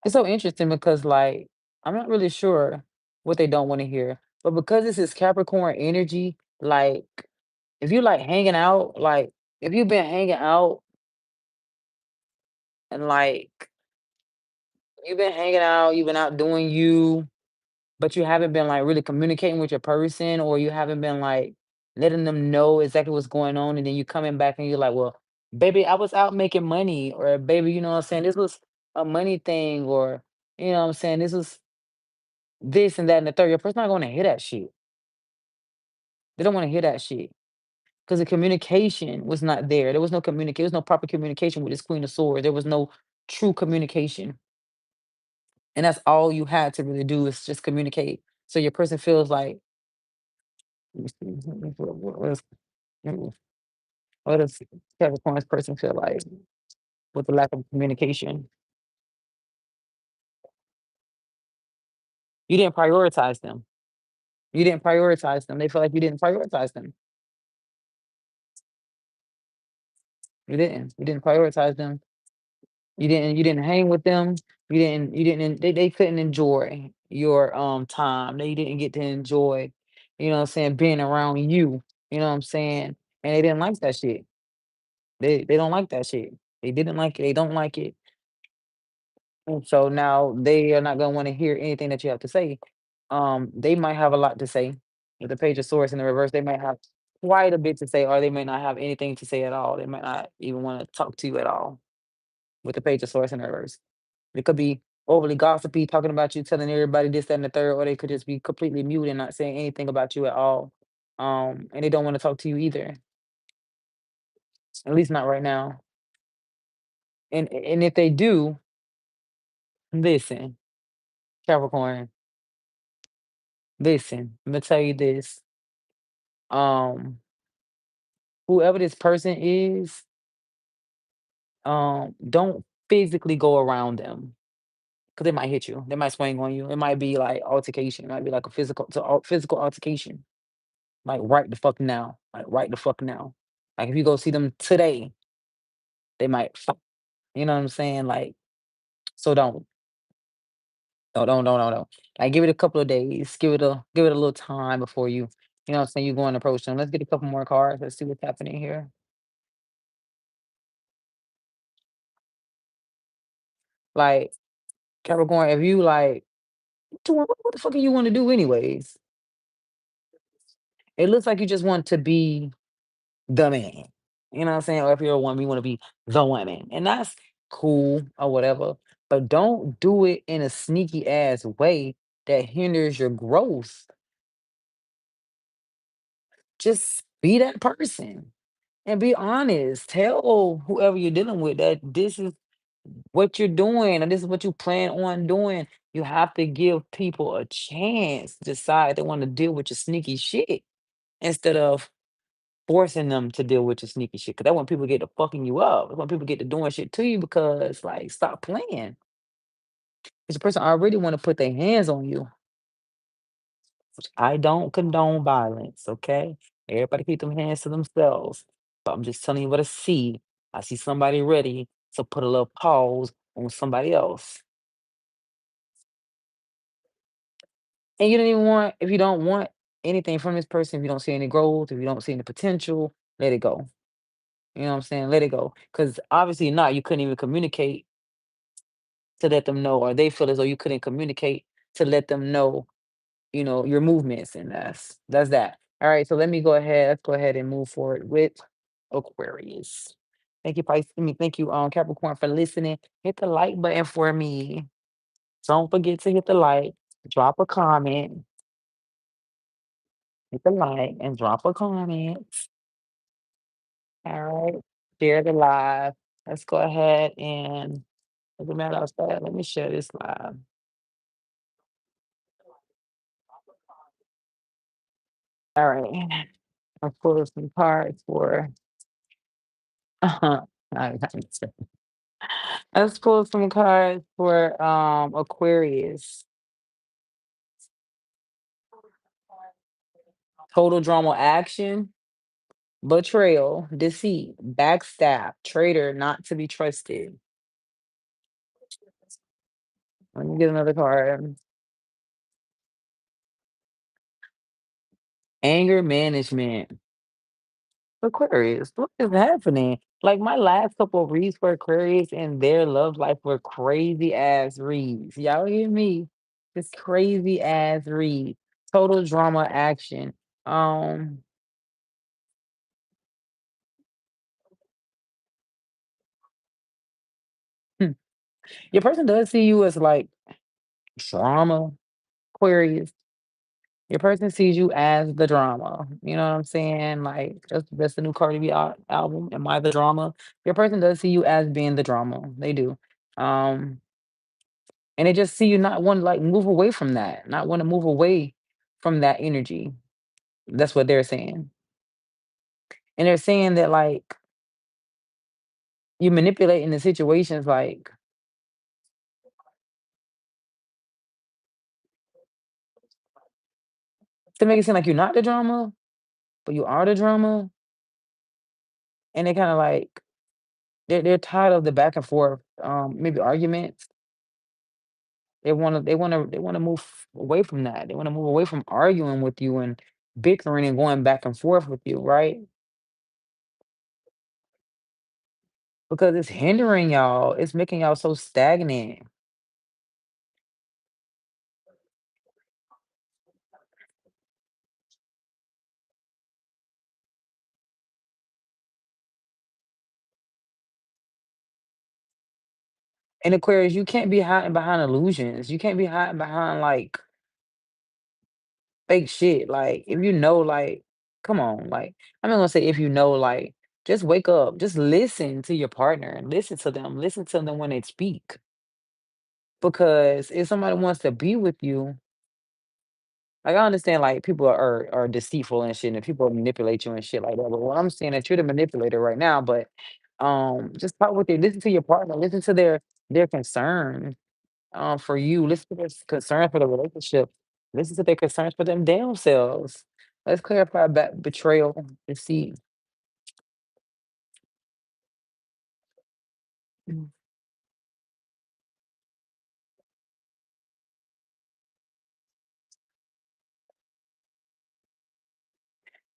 It's so interesting because, like, I'm not really sure what they don't want to hear, but because this is Capricorn energy, like, if you like hanging out, like, if you've been hanging out and like you've been hanging out, you've been out doing you, but you haven't been like really communicating with your person, or you haven't been like letting them know exactly what's going on, and then you coming back and you're like, well, baby, I was out making money, or baby, you know what I'm saying? This was a money thing, or you know what I'm saying? This was this and that and the third. Your person's not gonna hear that shit. They don't want to hear that shit. Because the communication was not there. There was no communication. There was no proper communication with this Queen of Swords. There was no true communication. And that's all you had to really do is just communicate. So your person feels like, let me see, mm, what does Capricorn's person feel like with the lack of communication? You didn't prioritize them. You didn't prioritize them. They feel like you didn't prioritize them. You didn't. You didn't prioritize them. You didn't hang with them. You didn't they couldn't enjoy your time. They didn't get to enjoy, you know what I'm saying, being around you. You know what I'm saying? And they didn't like that shit. They don't like that shit. They didn't like it. They don't like it. And so now they are not gonna want to hear anything that you have to say. They might have a lot to say. With the page of swords in the reverse, they might have quite a bit to say, or they may not have anything to say at all. They might not even want to talk to you at all with the page of swords in the reverse. It could be overly gossipy, talking about you, telling everybody this, that, and the third, or they could just be completely mute and not saying anything about you at all. And they don't want to talk to you either, at least not right now. And if they do, listen, Capricorn, listen. I'm gonna tell you this. Um, Whoever this person is, don't physically go around them because they might hit you. They might swing on you. It might be like altercation. It might be like a physical altercation. Like right the fuck now. Like right the fuck now. Like if you go see them today, they might fuck. You know what I'm saying? Like so don't. Like give it a couple of days. Give it a little time before you know what I'm saying, you go and approach them. Let's get a couple more cards. Let's see what's happening here. Like Capricorn, if you like doing what the fuck do you want to do anyways? It looks like you just want to be the man. You know what I'm saying? Or if you're a woman, you want to be the woman. And that's cool or whatever. But don't do it in a sneaky ass way that hinders your growth. Just be that person and be honest. Tell whoever you're dealing with that this is what you're doing and this is what you plan on doing. You have to give people a chance to decide if they want to deal with your sneaky shit instead of forcing them to deal with your sneaky shit. Cause that when people get to fucking you up. That's when people get to doing shit to you because like stop playing. This person already want to put their hands on you. Which I don't condone violence, okay? Everybody keep them hands to themselves. But I'm just telling you what I see. I see somebody ready to put a little pause on somebody else. And you don't even want, if you don't want anything from this person, if you don't see any growth, if you don't see any potential, let it go. You know what I'm saying? Let it go. Because obviously not, you couldn't even communicate to let them know, or they feel as though you couldn't communicate to let them know, your movements, and that's that. All right, so let's go ahead and move forward with Aquarius. Thank you, Pisces. Thank you, Capricorn, for listening. Hit the like button for me. Don't forget to hit the like, drop a comment, hit the like, and drop a comment. All right, share the live. Let's go ahead and doesn't matter outside. Let me share this live. All right. I'll pull some cards for uh-huh. I- Let's pull some cards for Aquarius. Total drama action, betrayal, deceit, backstab, traitor, not to be trusted. Let me get another card. Anger management. Aquarius, what is happening? Like my last couple of reads for Aquarius and their love life were crazy ass reads. Y'all hear me? This crazy ass read. Total drama action. Um, hmm, your person does see you as like drama, Aquarius. Your person sees you as the drama. You know what I'm saying? Like that's the new Cardi B album. Am I the drama? Your person does see you as being the drama. They do. Um, and they just see you not want to like move away from that, not want to move away from that energy. That's what they're saying. And they're saying that like you're manipulating the situations like to make it seem like you're not the drama, but you are the drama. And they kind of like they're tired of the back and forth, maybe arguments. They wanna move away from that. They wanna move away from arguing with you and bickering and going back and forth with you, right? Because it's hindering y'all. It's making y'all so stagnant. And Aquarius, you can't be hiding behind illusions. You can't be hiding behind like fake shit. Like if you know, like, come on, like I'm not gonna say if you know, like, just wake up, just listen to your partner and listen to them when they speak. Because if somebody wants to be with you, like I understand like people are deceitful and shit and people manipulate you and shit like that. But what I'm saying that you're the manipulator right now, but just talk with you, listen to your partner, listen to their concern for you, listen to their concern for the relationship, listen to their concerns for them damn selves. Let's clarify betrayal, deceit.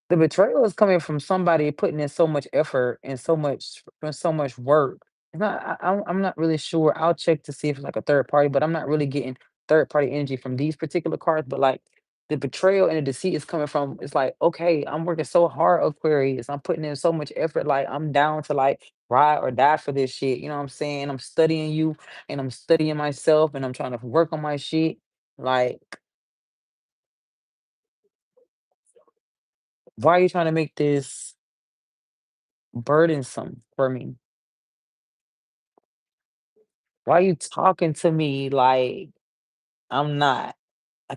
The betrayal is coming from somebody putting in so much effort and so much work. It's not, I'm not really sure. I'll check to see if it's like a third party, but I'm not really getting third party energy from these particular cards. But like the betrayal and the deceit is coming from. It's like okay, I'm working so hard, Aquarius. I'm putting in so much effort. Like I'm down to like ride or die for this shit. You know what I'm saying? I'm studying you and I'm studying myself and I'm trying to work on my shit. Like, why are you trying to make this burdensome for me? Why you talking to me I'm not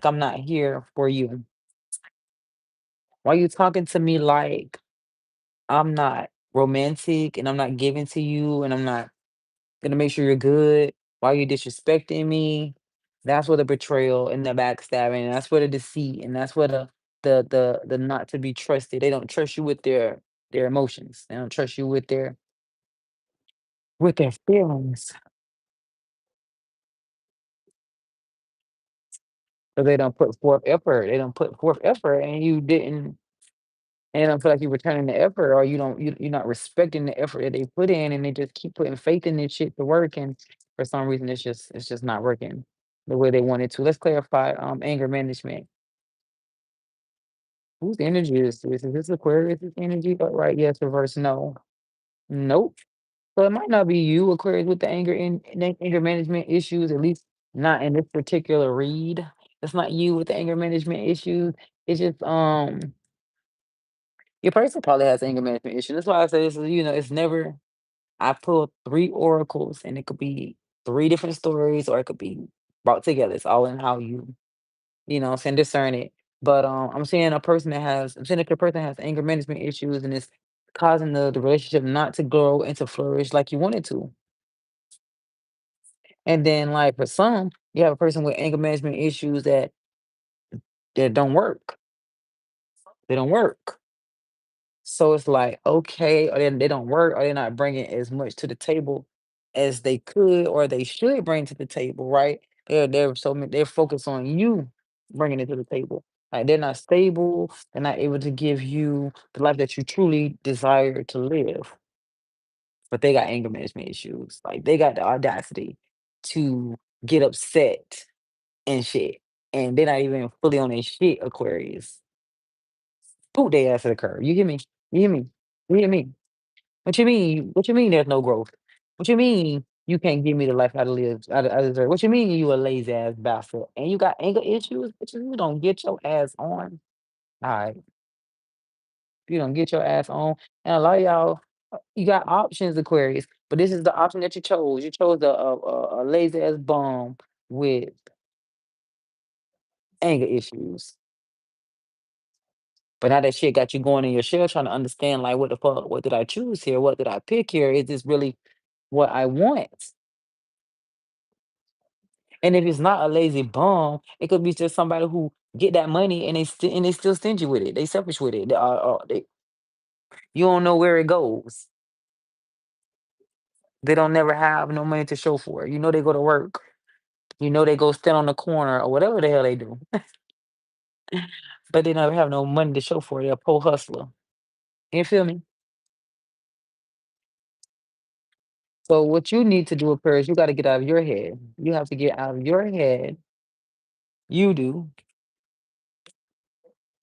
I'm not here for you? Why you talking to me like I'm not romantic and I'm not giving to you and I'm not gonna make sure you're good? Why you disrespecting me? That's where the betrayal and the backstabbing, and that's where the deceit, and that's where the not to be trusted. They don't trust you with their emotions. They don't trust you with their feelings. So they don't put forth effort. They don't put forth effort and you didn't. And I don't feel like you're returning the effort or you're not respecting the effort that they put in and they just keep putting faith in this shit to work and for some reason it's just not working the way they want it to. Let's clarify anger management. Whose energy is this? Is this Aquarius energy? Right, yes, reverse, no. Nope. So it might not be you, Aquarius, with the anger management issues, at least not in this particular read. It's not you with the anger management issues. It's just your person probably has anger management issues. That's why I say this is, it's never I pulled 3 oracles, and it could be 3 different stories, or it could be brought together. It's all in how what I'm saying, discern it. But, I'm seeing that the person has anger management issues, and it's causing the relationship not to grow and to flourish like you want it to. And then, like, for some, you have a person with anger management issues that don't work. They don't work. So it's like, okay, or they don't work, or they're not bringing as much to the table as they could or they should bring to the table, right? They're focused on you bringing it to the table. Like they're not stable, they're not able to give you the life that you truly desire to live. But they got anger management issues. Like they got the audacity to get upset and shit. And they're not even fully on their shit, Aquarius. Put their ass to the curb. You hear me? You hear me? You hear me? What you mean? What you mean there's no growth? What you mean you can't give me the life I live I deserve? What you mean you a lazy ass bastard and you got anger issues? But you don't get your ass on. Alright, you don't get your ass on. And a lot of y'all, you got options, Aquarius, but this is the option that you chose. You chose a lazy ass bum with anger issues. But now that shit got you going in your shell trying to understand like what the fuck, what did I choose here? What did I pick here? Is this really what I want? And if it's not a lazy bum, it could be just somebody who get that money and they still stingy with it. They selfish with it. You don't know where it goes. They don't never have no money to show for it. You know they go to work. You know they go stand on the corner or whatever the hell they do. But they never have no money to show for it. They're a poor hustler. You feel me? So what you need to do up here is you got to get out of your head. You have to get out of your head. You do.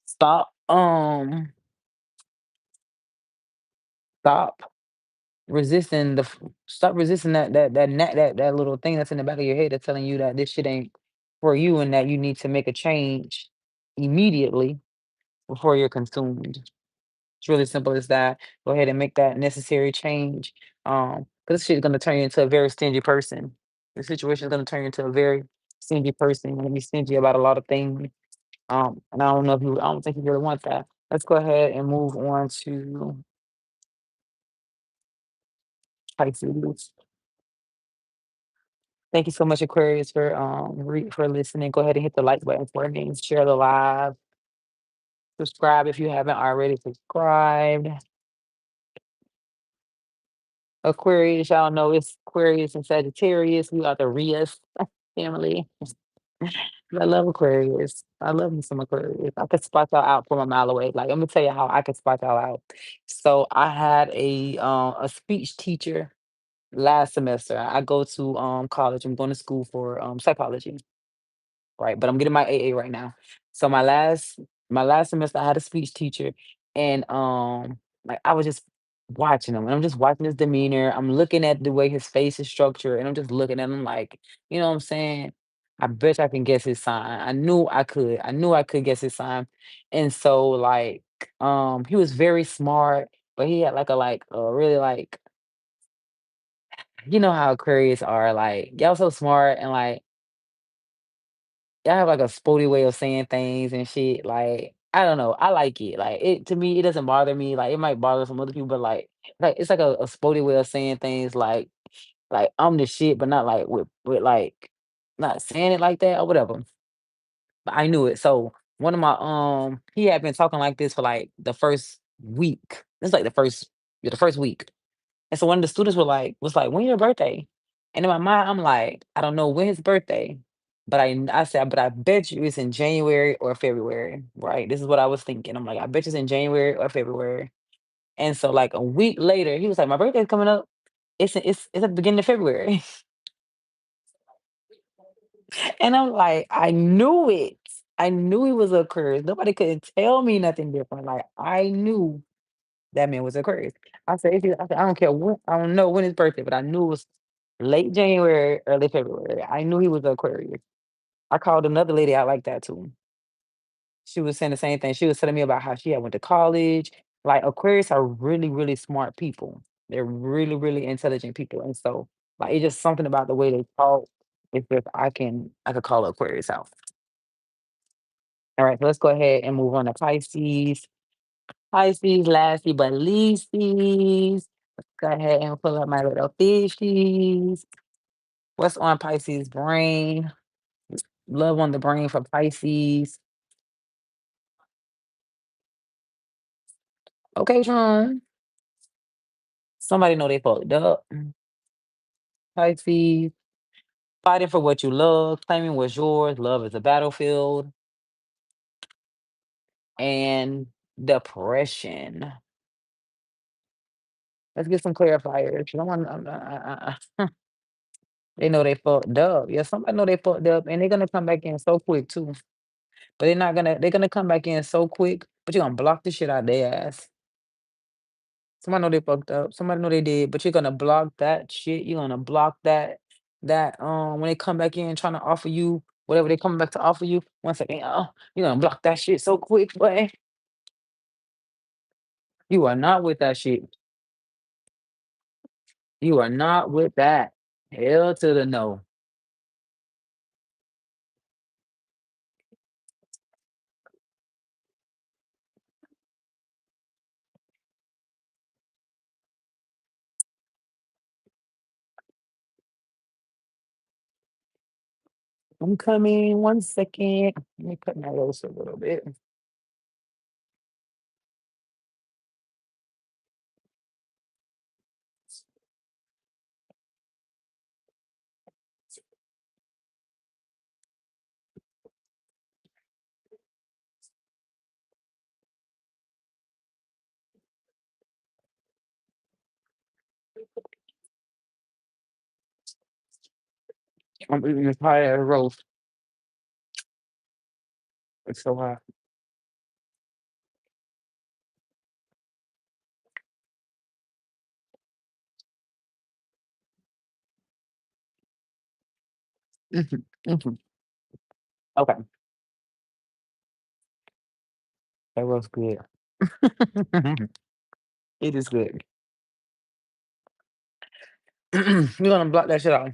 Stop. Stop resisting stop resisting that little thing that's in the back of your head that's telling you that this shit ain't for you and that you need to make a change immediately before you're consumed. It's really simple as that. Go ahead and make that necessary change. Because this shit is gonna turn you into a very stingy person. The situation is gonna turn you into a very stingy person. You're gonna be stingy about a lot of things. And I don't think you really want that. Let's go ahead and move on to Pisces. Thank you so much, Aquarius, for listening. Go ahead and hit the like button for me. Share the live. Subscribe if you haven't already subscribed. Aquarius, y'all know it's Aquarius and Sagittarius. We are the Rias family. I love Aquarius. I love me some Aquarius. I could spot y'all out from a mile away. Like I'm gonna tell you how I could spot y'all out. So I had a speech teacher last semester. I go to college. I'm going to school for psychology. Right, but I'm getting my AA right now. So my last semester, I had a speech teacher, and like I was just watching him, and I'm just watching his demeanor. I'm looking at the way his face is structured, and I'm just looking at him like, you know what I'm saying? I bet I can guess his sign. I knew I could. I knew I could guess his sign, and so like he was very smart, but he had like a really like you know how Aquarius are like y'all so smart and like y'all have like a sporty way of saying things and shit. Like, I don't know. I like it. Like it to me, it doesn't bother me. Like it might bother some other people, but like it's like a sporty way of saying things like I'm the shit, but not like with like not saying it like that or whatever. But I knew it. So one of my he had been talking like this for like the first week. It's like the first week. And so one of the students was like, "When your birthday?" And in my mind, I'm like, "I don't know when his birthday." But I said, "But I bet you it's in January or February." Right? This is what I was thinking. I'm like, "I bet you it's in January or February." And so like a week later, he was like, "My birthday's coming up. It's at the beginning of February." And I'm like, "I knew it. I knew he was Aquarius. Nobody could tell me nothing different. Like I knew that man was Aquarius." I said, "I don't care what, I don't know when his birthday, but I knew it was late January, early February. I knew he was Aquarius." I called another lady out like that too. She was saying the same thing. She was telling me about how she had went to college. Like Aquarius are really, really smart people. They're really, really intelligent people. And so like it's just something about the way they talk. It's just I could call Aquarius out. All right, so let's go ahead and move on to Pisces. Pisces, lastly but leasties. Go ahead and pull up my little fishies. What's on Pisces' brain? Love on the brain for Pisces. Okay, Sean. Somebody know they fucked up. Pisces. Fighting for what you love, claiming what's yours. Love is a battlefield. And depression. Let's get some clarifiers. I want, they know they fucked up. Yeah, somebody know they fucked up, and they're gonna come back in so quick too. But they're gonna come back in so quick, but you're gonna block the shit out their ass. Somebody know they fucked up. Somebody know they did, but you're gonna block that shit. You're gonna block that when they come back in trying to offer you whatever they come back to offer you. One second, you're gonna block that shit so quick, boy. You are not with that shit. You are not with that. Hell to the no. I'm coming. One second. Let me cut my roast a little bit. I'm eating this hot ass roast. It's so hot. Mhm, mhm. Okay, that was good. It is good. You're gonna block that shit off.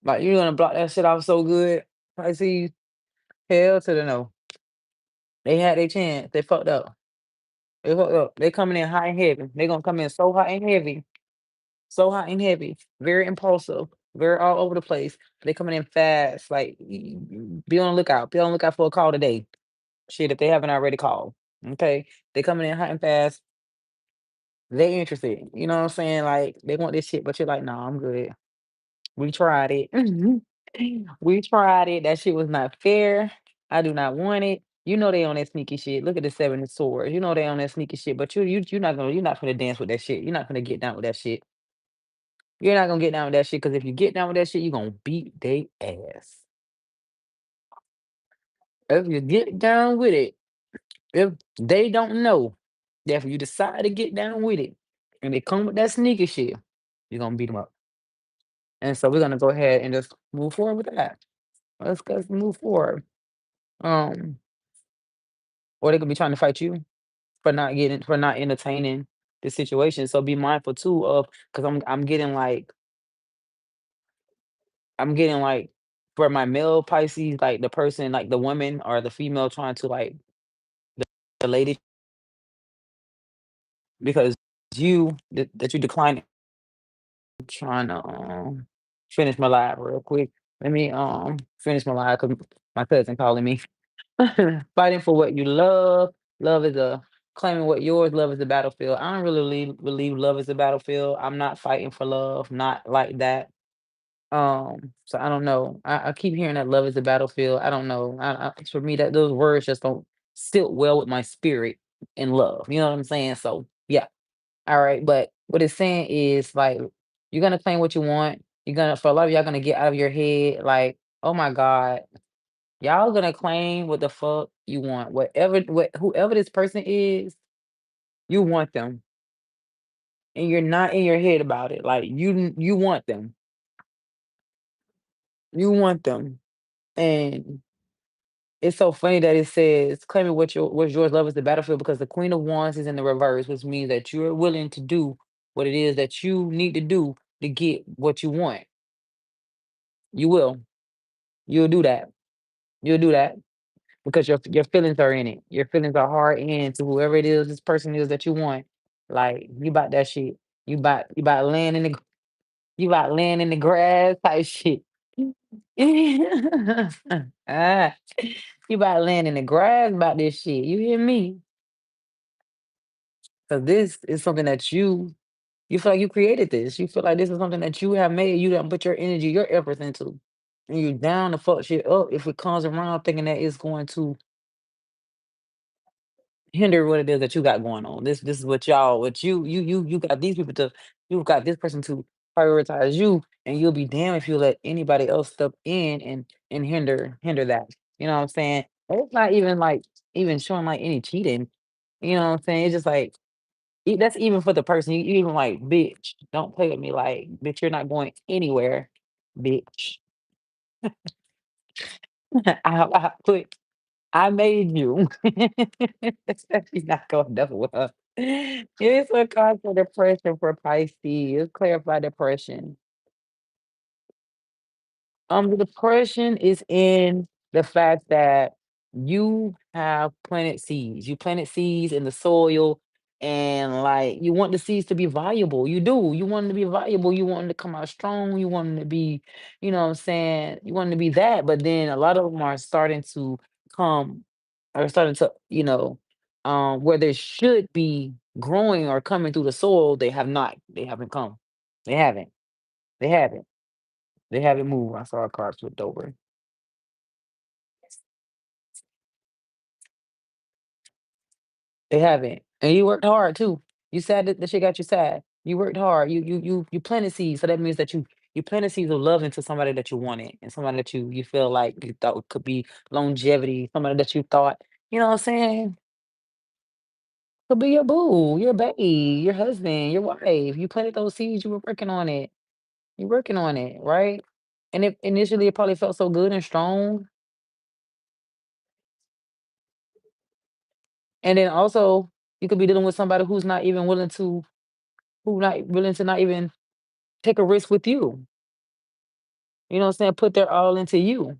Like, you're gonna block that shit off so good. I see hell to the no. They had their chance. They fucked up. They fucked up. They coming in hot and heavy. They gonna come in so hot and heavy. So hot and heavy. Very impulsive. Very all over the place. They coming in fast. Like, be on the lookout. Be on the lookout for a call today. Shit, if they haven't already called. Okay. They coming in hot and fast. They interested. You know what I'm saying? Like, they want this shit, but you're like, nah, I'm good. We tried it. We tried it. That shit was not fair. I do not want it. You know they on that sneaky shit. Look at the seven of swords. You know they on that sneaky shit, but you're not gonna dance with that shit. You're not gonna get down with that shit. You're not gonna get down with that shit because if you get down with that shit, you're gonna beat they ass. If you get down with it, if they don't know that if you decide to get down with it and they come with that sneaky shit, you're gonna beat them up. And so we're gonna go ahead and just move forward with that. Let's move forward. Um, or they could be trying to fight you for not entertaining the situation. So be mindful too of because I'm getting like for my male Pisces, like the person, like the woman or the female trying to like the lady because that you declined trying to finish my live real quick. Let me finish my live because my cousin calling me. Fighting for what you love. Love is a claiming what yours. Love is a battlefield. I don't really believe love is a battlefield. I'm not fighting for love. Not like that. So I don't know. I keep hearing that love is a battlefield. I don't know. For me, that those words just don't sit well with my spirit and love. You know what I'm saying? So yeah. All right. But what it's saying is like you're gonna claim what you want. You're gonna for a lot of y'all gonna get out of your head. Like, oh my God, y'all gonna claim what the fuck you want. Whoever this person is, you want them. And you're not in your head about it. Like you want them. You want them. And it's so funny that it says claiming what's yours, love is the battlefield because the Queen of Wands is in the reverse, which means that you're willing to do what it is that you need to do to get what you want. You will. You'll do that. You'll do that because your feelings are in it. Your feelings are hard into whoever it is this person is that you want. Like you about that shit. You about laying in the you about laying in the grass type shit. Ah, you about laying in the grass about this shit. You hear me? Because this is something that you feel like you created this. You feel like this is something that you have made. You done put your energy, your efforts into. And you're down to fuck shit up if it comes around thinking that it's going to hinder what it is that you got going on. This is what you got these people to you got this person to prioritize you, and you'll be damned if you let anybody else step in and hinder that. You know what I'm saying? And it's not even like even showing like any cheating. You know what I'm saying? It's just like that's even for the person. You even like, bitch, don't play with me. Like, bitch, you're not going anywhere, bitch. I put I made you. You're not going nowhere. It's a cause for depression for Pisces. Clarify depression. The depression is in the fact that you have planted seeds. You planted seeds in the soil, and like you want the seeds to be viable. You do. You want them to be viable. You want them to come out strong. You want them to be, you know what I'm saying? You want them to be that. But then a lot of them are starting to come, are starting to, where they should be growing or coming through the soil, they have not. They haven't come. They haven't. They haven't. They haven't moved. I saw a car flipped over. They haven't. And you worked hard too. You said that the shit got you sad. You worked hard. You planted seeds. So that means that you planted seeds of love into somebody that you wanted and somebody that you feel like you thought could be longevity, somebody that you thought, you know what I'm saying, could be your boo, your babe, your husband, your wife. You planted those seeds, you were working on it. You're working on it, right? And if initially it probably felt so good and strong, and then also you could be dealing with somebody who's not even willing to not even take a risk with you. You know what I'm saying? Put their all into you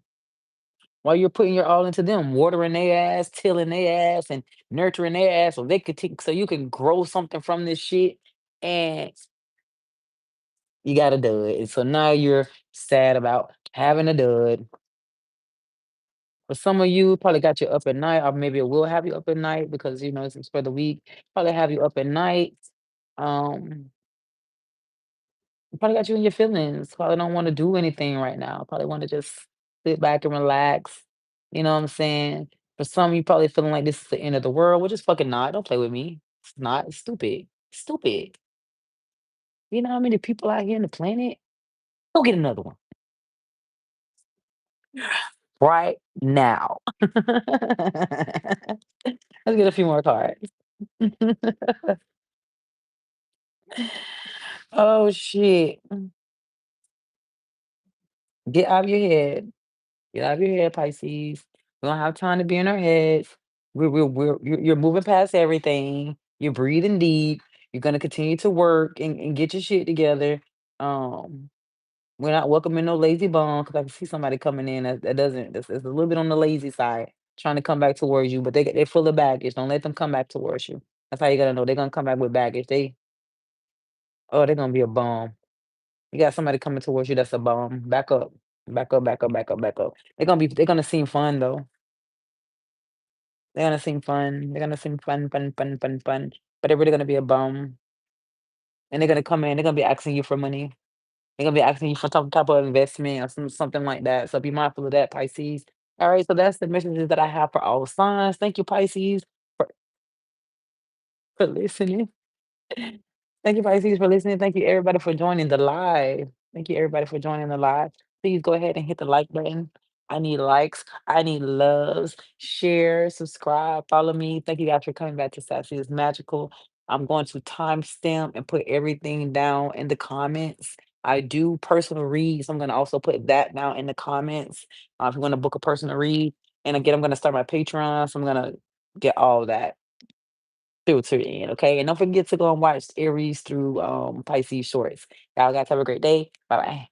while you're putting your all into them, watering their ass, tilling their ass, and nurturing their ass so they could take so you can grow something from this shit. And you got a dud. And so now you're sad about having a dud. For some of you, probably got you up at night, or maybe it will have you up at night because you know it's for the week. Probably have you up at night. Um, Probably got you in your feelings. Probably don't want to do anything right now. Probably want to just sit back and relax. You know what I'm saying? For some, you probably feeling like this is the end of the world, which is fucking not. Don't play with me. It's not. It's stupid. Stupid. You know how many people out here in the planet? Go get another one right now. Let's get a few more cards. Oh shit. Get out of your head. Get out of your head, Pisces. We don't have time to be in our heads. You're moving past everything. You're breathing deep. You're gonna continue to work and get your shit together. Um, we're not welcoming no lazy bum because I can see somebody coming in that doesn't that's a little bit on the lazy side, trying to come back towards you, but they're full of baggage. Don't let them come back towards you. That's how you gotta know they're gonna come back with baggage. They're gonna be a bum. You got somebody coming towards you that's a bum. Back up. Back up, back up, back up, back up. They're gonna seem fun though. They're gonna seem fun. They're gonna seem fun, fun, fun, fun, fun. But they're really gonna be a bum. And they're gonna come in, they're gonna be asking you for money. They're gonna be asking you for some type of investment or something like that. So be mindful of that, Pisces. All right, so that's the messages that I have for all signs. Thank you, Pisces, for, for listening. Thank you, Pisces, for listening. Thank you, everybody, for joining the live. Thank you, everybody, for joining the live. Please go ahead and hit the like button. I need likes. I need loves. Share, subscribe, follow me. Thank you guys for coming back to Sassy is Magical. I'm going to timestamp and put everything down in the comments. I do personal reads. I'm going to also put that down in the comments. If you want to book a personal read. And again, I'm going to start my Patreon. So I'm going to get all that filter in, okay? And don't forget to go and watch Aries through Pisces shorts. Y'all guys have a great day. Bye bye.